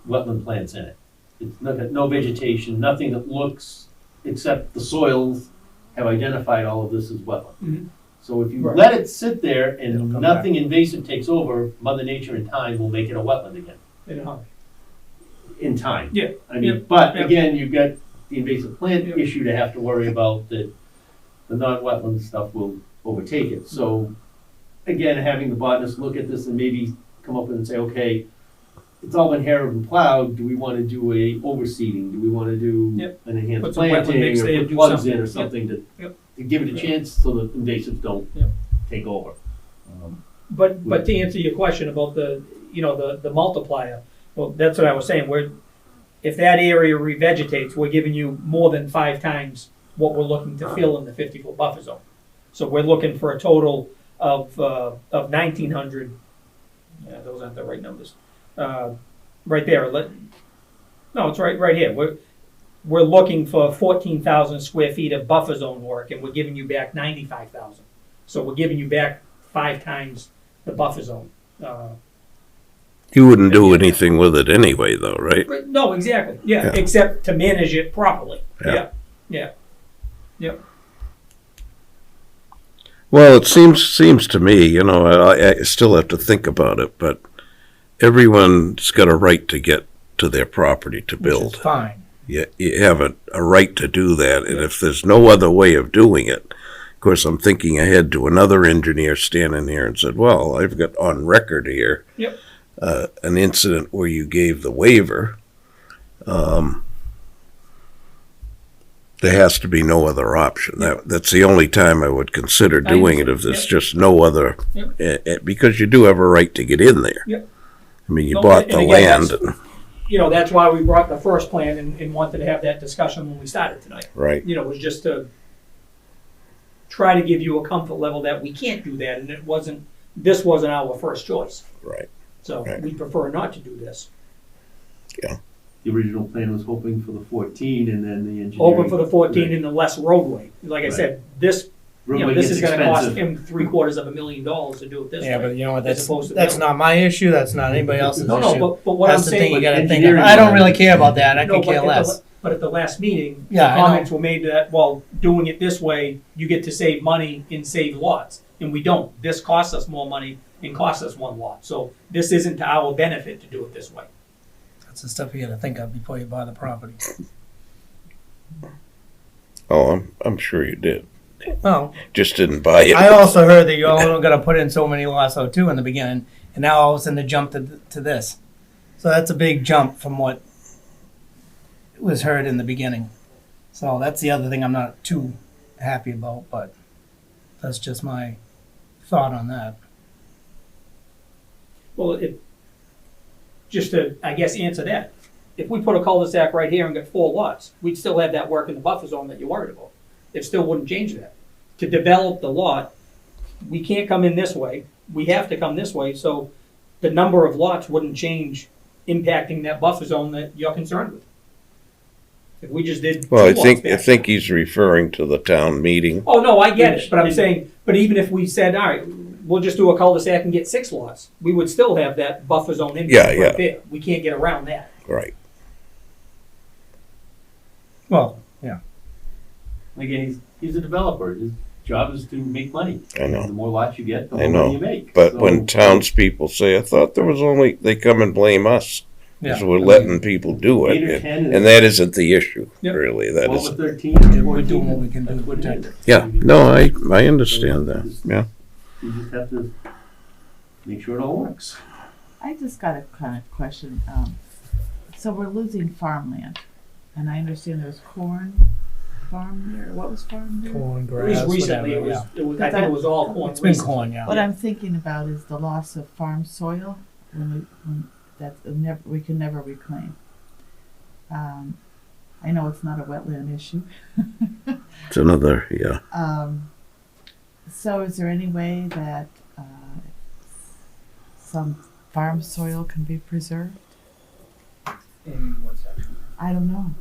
[SPEAKER 6] wetland plants in it. It's got no vegetation, nothing that looks, except the soils have identified all of this as wetland.
[SPEAKER 11] Mhm.
[SPEAKER 6] So if you
[SPEAKER 11] Right.
[SPEAKER 6] let it sit there
[SPEAKER 3] It'll
[SPEAKER 6] and
[SPEAKER 3] come
[SPEAKER 6] nothing invasive takes over, Mother Nature in time will make it a wetland again,
[SPEAKER 11] You know,
[SPEAKER 6] in time.
[SPEAKER 11] Yeah.
[SPEAKER 6] I mean,
[SPEAKER 11] Yeah.
[SPEAKER 6] but
[SPEAKER 11] Yeah.
[SPEAKER 6] again, you've got the invasive plant
[SPEAKER 11] Yeah.
[SPEAKER 6] issue to have to worry about, that the non-wetland stuff will overtake it. So, again, having the botanist look at this and maybe come up and say, okay, it's all been harrowed and plowed, do we wanna do a overseeding? Do we wanna do
[SPEAKER 11] Yep.
[SPEAKER 6] an enhanced
[SPEAKER 11] Put some wetland
[SPEAKER 6] planting,
[SPEAKER 11] mix there,
[SPEAKER 6] or put
[SPEAKER 11] do
[SPEAKER 6] plugs
[SPEAKER 11] something.
[SPEAKER 6] in or
[SPEAKER 11] Yep.
[SPEAKER 6] something to,
[SPEAKER 11] Yep.
[SPEAKER 6] to give it a
[SPEAKER 11] Yep.
[SPEAKER 6] chance so that invasives don't
[SPEAKER 11] Yep.
[SPEAKER 6] take over.
[SPEAKER 11] But to answer your question about the multiplier, well, that's what I was saying, if that area revegetates, we're giving you more than 5 times what we're looking to fill in the 50-foot buffer zone. So we're looking for a total of 1,900, yeah, those aren't the right numbers. Right there, no, it's right here. We're looking for 14,000 square feet of buffer zone work, and we're giving you back 95,000. So we're giving you back 5 times the buffer zone.
[SPEAKER 2] You wouldn't do anything with it anyway, though, right?
[SPEAKER 11] But no, exactly. Yeah,
[SPEAKER 2] Yeah.
[SPEAKER 11] except to manage it properly.
[SPEAKER 2] Yeah.
[SPEAKER 11] Yeah.
[SPEAKER 2] Well, it seems to me, I still have to think about it, but everyone's got a right to get to their property to
[SPEAKER 3] Which
[SPEAKER 2] build.
[SPEAKER 3] is fine.
[SPEAKER 2] You have a right to do that, and if there's no other way of doing it, of course, I'm thinking ahead to another engineer standing here and said, well, I've got on record here
[SPEAKER 11] Yep.
[SPEAKER 2] an incident where you gave the waiver. There has to be no other option. That's the only time I would consider
[SPEAKER 11] I
[SPEAKER 2] doing it, if
[SPEAKER 11] understand.
[SPEAKER 2] there's
[SPEAKER 11] Yep.
[SPEAKER 2] just no other,
[SPEAKER 11] Yep.
[SPEAKER 2] because you do have a right to get in there.
[SPEAKER 11] Yep.
[SPEAKER 2] I mean, you
[SPEAKER 11] No,
[SPEAKER 2] bought
[SPEAKER 11] and
[SPEAKER 2] the
[SPEAKER 11] again,
[SPEAKER 2] land,
[SPEAKER 11] that's why we brought the first plan and wanted to have that discussion when we started tonight.
[SPEAKER 2] right?
[SPEAKER 11] It was just to try to give you a comfort level that we can't do that, and this wasn't our first choice.
[SPEAKER 2] Right.
[SPEAKER 11] So
[SPEAKER 2] Right.
[SPEAKER 11] we prefer not to do this.
[SPEAKER 6] the original plan was hoping for the 14, and then the engineering.
[SPEAKER 11] Open for the 14 and the less roadway. Like I said, this,
[SPEAKER 6] Roadway
[SPEAKER 11] this
[SPEAKER 6] gets
[SPEAKER 11] is gonna cost
[SPEAKER 6] expensive.
[SPEAKER 11] him $750,000 to do it this way.
[SPEAKER 3] Yeah, but you know what,
[SPEAKER 11] as
[SPEAKER 3] that's,
[SPEAKER 11] opposed to
[SPEAKER 3] that's
[SPEAKER 11] building.
[SPEAKER 3] not my issue, that's not anybody else's
[SPEAKER 11] No,
[SPEAKER 3] issue.
[SPEAKER 11] but what I'm
[SPEAKER 3] That's the thing you
[SPEAKER 11] saying,
[SPEAKER 3] gotta think of.
[SPEAKER 6] engineering
[SPEAKER 3] I don't
[SPEAKER 6] wise-
[SPEAKER 3] really care about that, I
[SPEAKER 11] no,
[SPEAKER 3] could care
[SPEAKER 11] but
[SPEAKER 3] less.
[SPEAKER 11] at the last meeting, the
[SPEAKER 3] Yeah, I know.
[SPEAKER 11] comments were made that, well, doing it this way, you get to save money and save lots. And we don't. This costs us more money and costs us one lot. So this isn't to our benefit to do it this way.
[SPEAKER 3] That's the stuff you gotta think of before you buy the property.
[SPEAKER 2] Oh, I'm sure you did.
[SPEAKER 3] Well,
[SPEAKER 2] Just didn't buy it.
[SPEAKER 3] I also heard that you're only gonna put in so many lots though too in the beginning, and now all of a sudden they jump to this. So that's a big jump from what was heard in the beginning. So that's the other thing I'm not too happy about, but that's just my thought on that.
[SPEAKER 11] Well, just to, I guess, answer that, if we put a cul-de-sac right here and got 4 lots, we'd still have that work in the buffer zone that you're worried about. It still wouldn't change that. To develop the lot, we can't come in this way, we have to come this way, so the number of lots wouldn't change, impacting that buffer zone that you're concerned with. If we just did 2
[SPEAKER 2] Well,
[SPEAKER 11] lots
[SPEAKER 2] I
[SPEAKER 11] back-
[SPEAKER 2] think he's referring to the town meeting.
[SPEAKER 11] Oh, no, I get it, but I'm saying, but even if we said, all right, we'll just do a cul-de-sac and get 6 lots, we would still have that buffer zone
[SPEAKER 2] Yeah,
[SPEAKER 11] impact
[SPEAKER 2] yeah.
[SPEAKER 11] right there. We can't get around that.
[SPEAKER 2] Right.
[SPEAKER 3] Well, yeah.
[SPEAKER 6] Again, he's a developer. His job is to make money.
[SPEAKER 2] I know.
[SPEAKER 6] The more lots you get, the
[SPEAKER 2] I
[SPEAKER 6] more
[SPEAKER 2] know.
[SPEAKER 6] money you make.
[SPEAKER 2] But
[SPEAKER 6] So-
[SPEAKER 2] when townspeople say, I thought there was only, they come and blame us. Because we're letting people do
[SPEAKER 6] 8 or
[SPEAKER 2] it.
[SPEAKER 6] 10
[SPEAKER 2] And that isn't the issue,
[SPEAKER 11] Yep.
[SPEAKER 2] really. That
[SPEAKER 6] 12
[SPEAKER 2] is.
[SPEAKER 6] or 13 or 14.
[SPEAKER 3] We're doing what we can do
[SPEAKER 6] That's
[SPEAKER 3] to
[SPEAKER 6] what it
[SPEAKER 3] protect
[SPEAKER 6] is.
[SPEAKER 2] Yeah. No, I understand that. Yeah.
[SPEAKER 6] You just have to make sure it all works.
[SPEAKER 13] I just got a kind of question. So we're losing farmland, and I understand there's corn farm there. What was farm there?
[SPEAKER 3] Corn,
[SPEAKER 11] At
[SPEAKER 3] grass,
[SPEAKER 11] least recently,
[SPEAKER 3] whatever, yeah.
[SPEAKER 11] I think it was all corn.
[SPEAKER 3] It's been
[SPEAKER 11] recently.
[SPEAKER 3] corn, yeah.
[SPEAKER 13] What I'm thinking about is the loss of farm soil when we can never reclaim. I know it's not a wetland issue.
[SPEAKER 2] It's another, yeah.
[SPEAKER 13] So is there any way that some farm soil can be preserved?
[SPEAKER 12] In what section?
[SPEAKER 13] I don't know.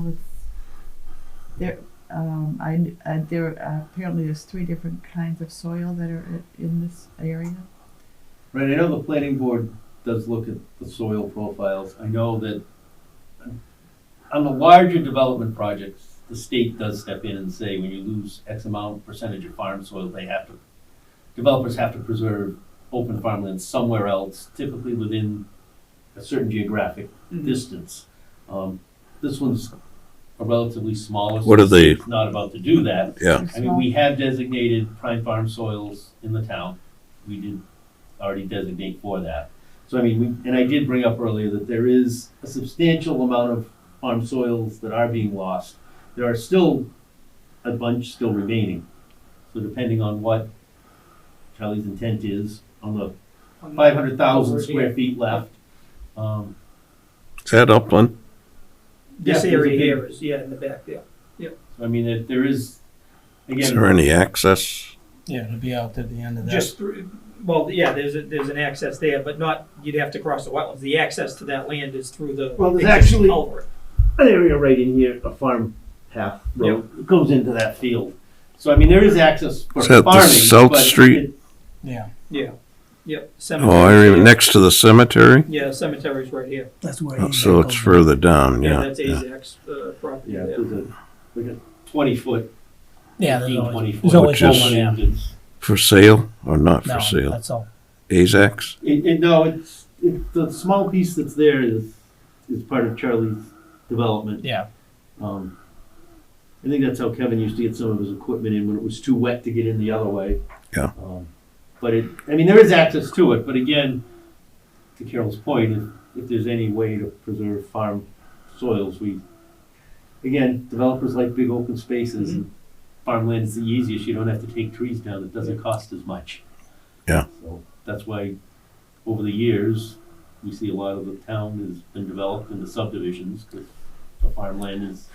[SPEAKER 13] It's there. There apparently there's 3 different kinds of soil that are in this area.
[SPEAKER 6] Right, I know the planning board does look at the soil profiles. I know that on the larger development projects, the state does step in and say when you lose X amount percentage of farm soil, developers have to preserve open farmland somewhere else, typically within a certain geographic distance. This one's a relatively smaller.
[SPEAKER 2] What are they-
[SPEAKER 6] It's not about to do that.
[SPEAKER 2] Yeah.
[SPEAKER 6] I mean, we have designated prime farm soils in the town. We did already designate for that. So I mean, and I did bring up earlier that there is a substantial amount of farm soils that are being lost. There are still a bunch still remaining. So depending on what Charlie's intent is on the 500,000 square feet left.
[SPEAKER 2] Is that Upland?
[SPEAKER 11] This
[SPEAKER 6] Yeah, there's a
[SPEAKER 11] area
[SPEAKER 6] big-
[SPEAKER 11] here is, in the back there.
[SPEAKER 6] I mean, if there is,
[SPEAKER 2] Is
[SPEAKER 6] again,
[SPEAKER 2] there any access?
[SPEAKER 3] Yeah, to be out to the end of that.
[SPEAKER 11] Just through, well, yeah, there's an access there, but not, you'd have to cross the wetlands. The access to that land is through the
[SPEAKER 6] Well, there's
[SPEAKER 11] existing
[SPEAKER 6] actually-
[SPEAKER 11] culvert.
[SPEAKER 6] an area right in here, a farm path road, it goes into that field. So I mean, there is access for
[SPEAKER 2] Is that the
[SPEAKER 6] farming.
[SPEAKER 2] South
[SPEAKER 6] but
[SPEAKER 2] Street?
[SPEAKER 6] it-
[SPEAKER 3] Yeah,
[SPEAKER 11] Yeah,
[SPEAKER 2] Oh,
[SPEAKER 11] cemetery.
[SPEAKER 2] I remember, next to the cemetery?
[SPEAKER 11] Yeah, cemetery's right here.
[SPEAKER 3] that's where.
[SPEAKER 2] Oh,
[SPEAKER 3] he
[SPEAKER 2] so it's
[SPEAKER 3] goes.
[SPEAKER 2] further down,
[SPEAKER 11] Yeah,
[SPEAKER 2] yeah.
[SPEAKER 11] that's
[SPEAKER 2] yeah.
[SPEAKER 11] AZAC's property
[SPEAKER 6] Yeah,
[SPEAKER 11] there.
[SPEAKER 6] there's like a 20-foot,
[SPEAKER 3] Yeah,
[SPEAKER 6] 20
[SPEAKER 3] there's always
[SPEAKER 2] Which is-
[SPEAKER 3] one, yeah.
[SPEAKER 6] distance.
[SPEAKER 2] For sale or not for
[SPEAKER 3] No,
[SPEAKER 2] sale?
[SPEAKER 3] that's all.
[SPEAKER 2] AZAC's?
[SPEAKER 6] No, it's the small piece that's there is part of Charlie's development.
[SPEAKER 3] Yeah.
[SPEAKER 6] I think that's how Kevin used to get some of his equipment in when it was too wet to get in the other way.
[SPEAKER 2] Yeah.
[SPEAKER 6] But I mean, there is access to it, but again, to Carol's point, if there's any way to preserve farm soils, again, developers like big open spaces, and farmland is the easiest, you don't have to take trees down, it doesn't cost as much.
[SPEAKER 2] Yeah.
[SPEAKER 6] So that's why, over the years, we see a lot of the town has been developed into subdivisions, because the farmland is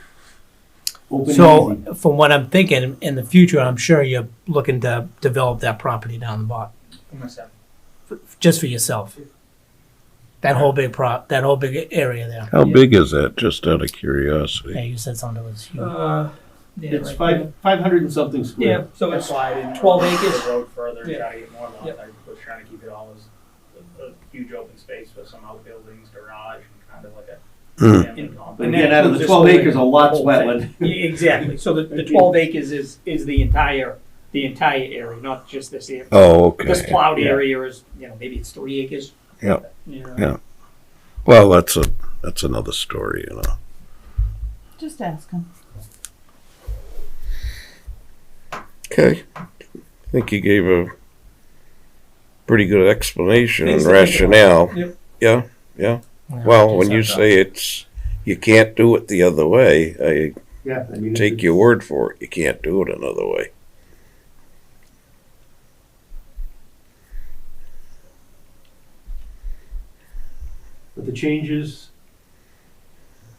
[SPEAKER 6] open and
[SPEAKER 3] So,
[SPEAKER 6] easy.
[SPEAKER 3] from what I'm thinking, in the future, I'm sure you're looking to develop that property down the bottom,
[SPEAKER 12] For myself.
[SPEAKER 3] just for yourself.
[SPEAKER 1] That whole big area there.
[SPEAKER 2] How big is that, just out of
[SPEAKER 1] Yeah,
[SPEAKER 2] curiosity?
[SPEAKER 1] you said something that was huge.
[SPEAKER 11] Yeah,
[SPEAKER 6] It's
[SPEAKER 11] right.
[SPEAKER 6] 500 and something
[SPEAKER 11] Yeah,
[SPEAKER 6] square.
[SPEAKER 11] so
[SPEAKER 12] That's
[SPEAKER 11] it's
[SPEAKER 12] why I didn't
[SPEAKER 11] 12
[SPEAKER 12] want to
[SPEAKER 11] acres.
[SPEAKER 12] the road further and
[SPEAKER 11] Yeah.
[SPEAKER 12] try to get more lots.
[SPEAKER 11] Yep.
[SPEAKER 12] I was trying to keep it all as a huge open space with some outbuildings, garage, and kind of like a
[SPEAKER 2] Hmm.
[SPEAKER 12] family compound.
[SPEAKER 6] But
[SPEAKER 11] And
[SPEAKER 6] again,
[SPEAKER 11] that
[SPEAKER 6] out of
[SPEAKER 11] includes
[SPEAKER 6] the
[SPEAKER 11] this
[SPEAKER 6] 12
[SPEAKER 11] whole
[SPEAKER 6] acres, a
[SPEAKER 11] thing,
[SPEAKER 6] lot's
[SPEAKER 11] the whole thing.
[SPEAKER 6] wetland.
[SPEAKER 11] Yeah, exactly, so the 12 acres is the entire area, not just this area.
[SPEAKER 2] Oh, okay.
[SPEAKER 11] This plowed
[SPEAKER 6] Yeah.
[SPEAKER 11] area is, maybe it's 3 acres.
[SPEAKER 2] Yeah.
[SPEAKER 11] You know.
[SPEAKER 2] Yeah. Well, that's another story,
[SPEAKER 13] Just ask them.
[SPEAKER 2] Okay. I think you gave a pretty good explanation and
[SPEAKER 11] Things to think about.
[SPEAKER 2] rationale.
[SPEAKER 11] Yep.
[SPEAKER 2] Yeah.
[SPEAKER 1] Yeah,
[SPEAKER 2] Well,
[SPEAKER 1] just
[SPEAKER 2] when you
[SPEAKER 1] have to-
[SPEAKER 2] say you can't do it the other way,
[SPEAKER 6] Yeah, I mean,
[SPEAKER 2] I take your word for it. You can't do it another way.
[SPEAKER 6] But the changes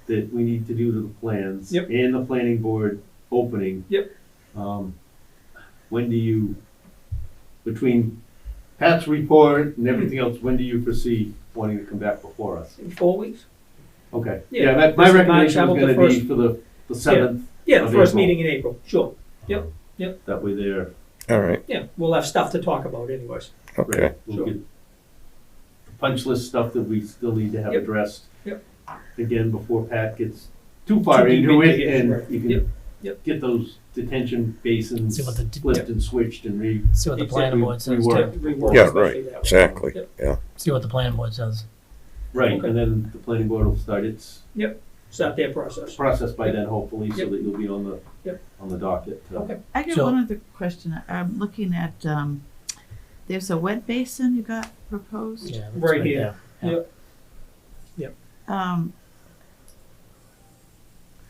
[SPEAKER 6] that we need to do to the plans.
[SPEAKER 11] Yep.
[SPEAKER 6] And the planning board opening.
[SPEAKER 11] Yep.
[SPEAKER 6] When do you, between Pat's report and everything else, when do you foresee wanting to come back before us?
[SPEAKER 11] In 4 weeks?
[SPEAKER 6] Okay.
[SPEAKER 11] Yeah,
[SPEAKER 6] Yeah, my
[SPEAKER 11] this is March,
[SPEAKER 6] recommendation
[SPEAKER 11] how
[SPEAKER 6] was
[SPEAKER 11] about the
[SPEAKER 6] gonna be
[SPEAKER 11] first-
[SPEAKER 6] for the 7th.
[SPEAKER 11] Yeah, the
[SPEAKER 6] Of
[SPEAKER 11] first
[SPEAKER 6] April.
[SPEAKER 11] meeting in April, sure.
[SPEAKER 6] That way there.
[SPEAKER 2] All right.
[SPEAKER 11] Yeah, we'll have stuff to talk about anyways.
[SPEAKER 2] Okay.
[SPEAKER 6] Right, we'll
[SPEAKER 11] Sure.
[SPEAKER 6] get punch list stuff that we still need to have
[SPEAKER 11] Yep.
[SPEAKER 6] addressed.
[SPEAKER 11] Yep.
[SPEAKER 6] Again, before Pat gets too far
[SPEAKER 11] Too deep
[SPEAKER 6] into
[SPEAKER 11] into
[SPEAKER 6] it,
[SPEAKER 11] it,
[SPEAKER 6] and
[SPEAKER 11] right.
[SPEAKER 6] you
[SPEAKER 11] Yep.
[SPEAKER 6] can
[SPEAKER 11] Yep.
[SPEAKER 6] get those detention basins
[SPEAKER 1] See what the-
[SPEAKER 6] flipped and switched and
[SPEAKER 1] See what the planning board says.
[SPEAKER 6] reworked.
[SPEAKER 11] Rework
[SPEAKER 2] Yeah,
[SPEAKER 11] especially
[SPEAKER 2] right.
[SPEAKER 11] that way.
[SPEAKER 2] Exactly.
[SPEAKER 11] Yep.
[SPEAKER 2] Yeah.
[SPEAKER 1] See what the planning board says.
[SPEAKER 6] Right,
[SPEAKER 11] Okay.
[SPEAKER 6] and then the planning board will start its
[SPEAKER 11] Start their process.
[SPEAKER 6] process by
[SPEAKER 11] Yep.
[SPEAKER 6] then, hopefully, so
[SPEAKER 11] Yep.
[SPEAKER 6] that you'll be on the,
[SPEAKER 11] Yep.
[SPEAKER 6] on the docket.
[SPEAKER 11] Okay.
[SPEAKER 13] I got
[SPEAKER 1] So-
[SPEAKER 13] one other question. I'm looking at, there's a wet basin you got proposed.
[SPEAKER 1] Yeah, that's
[SPEAKER 11] Right here.
[SPEAKER 1] there.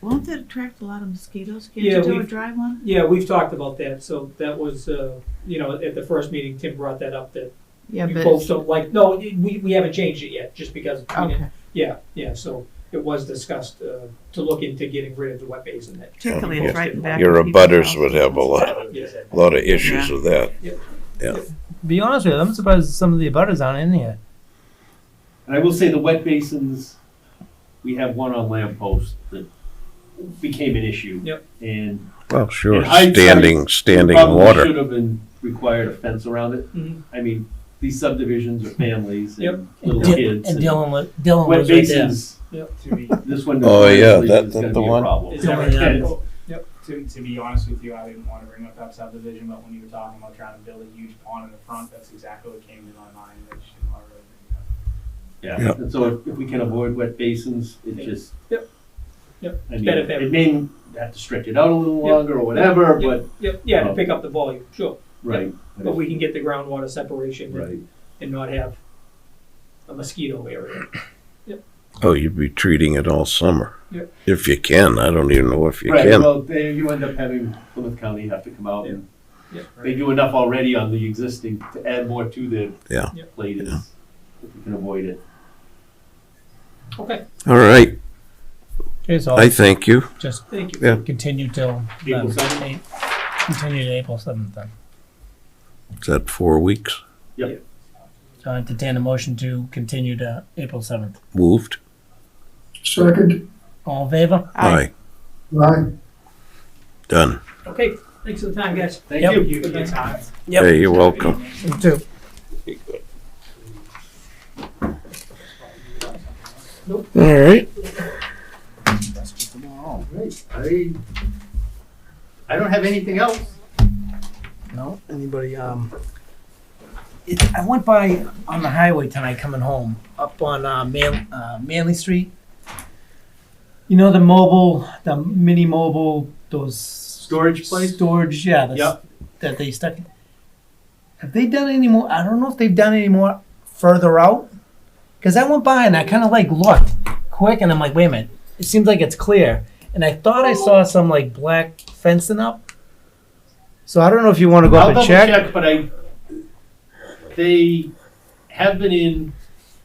[SPEAKER 13] Won't that attract a lot of mosquitoes? Can't
[SPEAKER 11] Yeah,
[SPEAKER 13] you do a
[SPEAKER 11] we've-
[SPEAKER 13] dry one?
[SPEAKER 11] Yeah, we've talked about that, so that was, at the first meeting, Tim brought that up, that
[SPEAKER 13] Yeah,
[SPEAKER 11] you
[SPEAKER 13] but,
[SPEAKER 11] folks don't like, no, we haven't changed it yet, just because, we didn't-
[SPEAKER 13] okay,
[SPEAKER 11] yeah, so it was discussed, to look into getting rid of the wet basin that.
[SPEAKER 13] particularly
[SPEAKER 2] Yeah.
[SPEAKER 13] it's right in back.
[SPEAKER 2] Your
[SPEAKER 13] of people's
[SPEAKER 2] abutters would
[SPEAKER 13] houses.
[SPEAKER 2] have a lot
[SPEAKER 11] Yeah.
[SPEAKER 2] of issues
[SPEAKER 13] Yeah.
[SPEAKER 2] with that.
[SPEAKER 1] Be honest with you, I'm surprised some of the abutters aren't in here.
[SPEAKER 6] And I will say the wet basins, we have one on Lamp Post that became an issue.
[SPEAKER 11] Yep.
[SPEAKER 6] And
[SPEAKER 2] Well, sure.
[SPEAKER 6] In hindsight,
[SPEAKER 2] Standing
[SPEAKER 6] probably
[SPEAKER 2] water.
[SPEAKER 6] should have been required a fence around it.
[SPEAKER 11] Mhm.
[SPEAKER 6] I mean, these subdivisions are families
[SPEAKER 11] Yep.
[SPEAKER 6] and little
[SPEAKER 1] Di-
[SPEAKER 6] kids.
[SPEAKER 1] And Dylan
[SPEAKER 6] wet
[SPEAKER 1] was right there.
[SPEAKER 6] basins,
[SPEAKER 12] To be,
[SPEAKER 6] this one
[SPEAKER 2] Oh, yeah,
[SPEAKER 6] notoriously
[SPEAKER 2] that-
[SPEAKER 6] is gonna
[SPEAKER 2] that
[SPEAKER 6] be
[SPEAKER 2] the
[SPEAKER 6] a
[SPEAKER 2] one?
[SPEAKER 6] problem.
[SPEAKER 12] it's
[SPEAKER 1] Yeah.
[SPEAKER 12] never,
[SPEAKER 1] Yeah.
[SPEAKER 12] to be honest with you, I didn't want to bring up that subdivision, but when you were talking about trying to build a huge pond in the front, that's exactly what came to my mind, I just didn't want to really bring it up.
[SPEAKER 6] Yeah, and so if we can avoid wet basins, it
[SPEAKER 11] Yep.
[SPEAKER 6] just.
[SPEAKER 11] Yep. Yep.
[SPEAKER 6] I mean,
[SPEAKER 11] better if
[SPEAKER 6] it may have to stretch it out a little
[SPEAKER 11] Yep.
[SPEAKER 6] longer or whatever,
[SPEAKER 11] Yep.
[SPEAKER 6] but,
[SPEAKER 11] Yep, yeah, to pick up the volume, sure,
[SPEAKER 6] right.
[SPEAKER 11] but we can get the groundwater separation
[SPEAKER 6] Right.
[SPEAKER 11] and not have a mosquito area.
[SPEAKER 2] Oh, you'd be treating it all summer.
[SPEAKER 11] Yep.
[SPEAKER 2] If you can. I don't even know if you
[SPEAKER 6] Right,
[SPEAKER 2] can.
[SPEAKER 6] well, you end up having Plymouth County have to come out and
[SPEAKER 11] Yeah.
[SPEAKER 6] they do enough already on the existing to add more to the
[SPEAKER 2] Yeah.
[SPEAKER 11] Yeah.
[SPEAKER 6] plate is, if we can avoid it.
[SPEAKER 11] Okay,
[SPEAKER 2] All right.
[SPEAKER 1] Okay, so
[SPEAKER 2] I thank you.
[SPEAKER 1] just
[SPEAKER 11] thank you.
[SPEAKER 2] Yeah.
[SPEAKER 1] continue till
[SPEAKER 6] April
[SPEAKER 1] then.
[SPEAKER 6] 7th?
[SPEAKER 1] Continue to April 7th then.
[SPEAKER 2] Is that 4 weeks?
[SPEAKER 1] So I entertain a motion to continue to April 7th.
[SPEAKER 2] Moved?
[SPEAKER 7] Second.
[SPEAKER 1] All in favor?
[SPEAKER 2] Aye.
[SPEAKER 7] Aye.
[SPEAKER 2] Done.
[SPEAKER 11] Okay, thanks for the time, guys.
[SPEAKER 6] Thank
[SPEAKER 1] Yep.
[SPEAKER 6] you.
[SPEAKER 12] You for your time.
[SPEAKER 1] Yep.
[SPEAKER 2] Hey, you're welcome.
[SPEAKER 1] You too.
[SPEAKER 2] All right.
[SPEAKER 6] Right, I don't have anything else.
[SPEAKER 1] No? Anybody, I went by on the highway tonight coming home, up on, Manley Street. You know the mini mobile, those.
[SPEAKER 6] Storage place?
[SPEAKER 1] Storage, yeah,
[SPEAKER 6] Yep.
[SPEAKER 1] that they stuck. Have they done any more, I don't know if they've done any more further out. Cause I went by and I kinda like looked quick and I'm like, wait a minute, it seems like it's clear. And I thought I saw some like black fencing up. So I don't know if you wanna go
[SPEAKER 6] I'll
[SPEAKER 1] up and
[SPEAKER 6] double
[SPEAKER 1] check.
[SPEAKER 6] check, but they have been in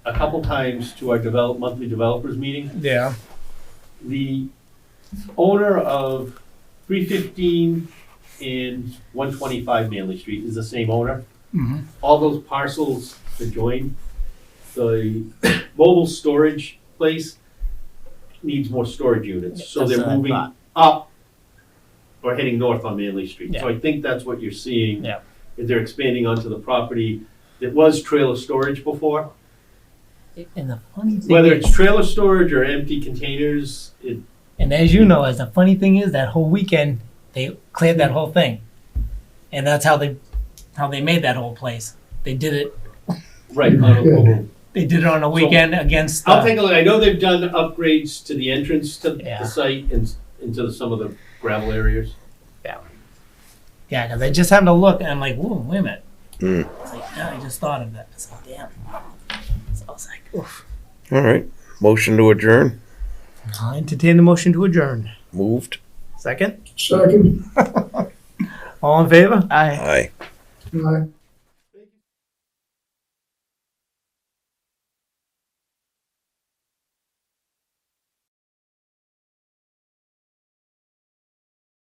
[SPEAKER 6] a couple times to our monthly developers meeting.
[SPEAKER 1] Yeah.
[SPEAKER 6] The owner of 315 and 125 Manley Street is the same owner.
[SPEAKER 1] Mm-hmm.
[SPEAKER 6] All those parcels adjoin. the mobile storage place needs more storage units, so
[SPEAKER 3] That's
[SPEAKER 6] they're
[SPEAKER 3] what I
[SPEAKER 6] moving
[SPEAKER 3] thought.
[SPEAKER 6] up or heading north on Manley Street. So
[SPEAKER 3] Yeah.
[SPEAKER 6] I think that's what you're seeing.
[SPEAKER 3] Yeah.
[SPEAKER 6] Is they're expanding onto the property that was trailer storage before.
[SPEAKER 3] And the funny thing
[SPEAKER 6] Whether
[SPEAKER 3] is,
[SPEAKER 6] it's trailer storage or empty containers,
[SPEAKER 3] and as you know, as the funny thing is, that whole weekend they cleared that whole thing, and that's how they made that whole place. They did it.
[SPEAKER 6] right, on a mobile.
[SPEAKER 3] They did it on a weekend against.
[SPEAKER 6] I'll take a look. I know they've done upgrades to the entrance to
[SPEAKER 3] Yeah.
[SPEAKER 6] the site and into some of the gravel areas.
[SPEAKER 3] Yeah, because I just happened to look, and I'm like, whoa, wait a minute.
[SPEAKER 2] Mm.
[SPEAKER 3] It's like, yeah, I just thought of that. It's like, damn. So I was like, oof.
[SPEAKER 2] All right. Motion to adjourn.
[SPEAKER 3] I'll entertain the motion to adjourn.
[SPEAKER 2] Moved.
[SPEAKER 3] Second.
[SPEAKER 7] Second.
[SPEAKER 3] All in favor?
[SPEAKER 13] Aye.
[SPEAKER 2] Aye.
[SPEAKER 7] Aye.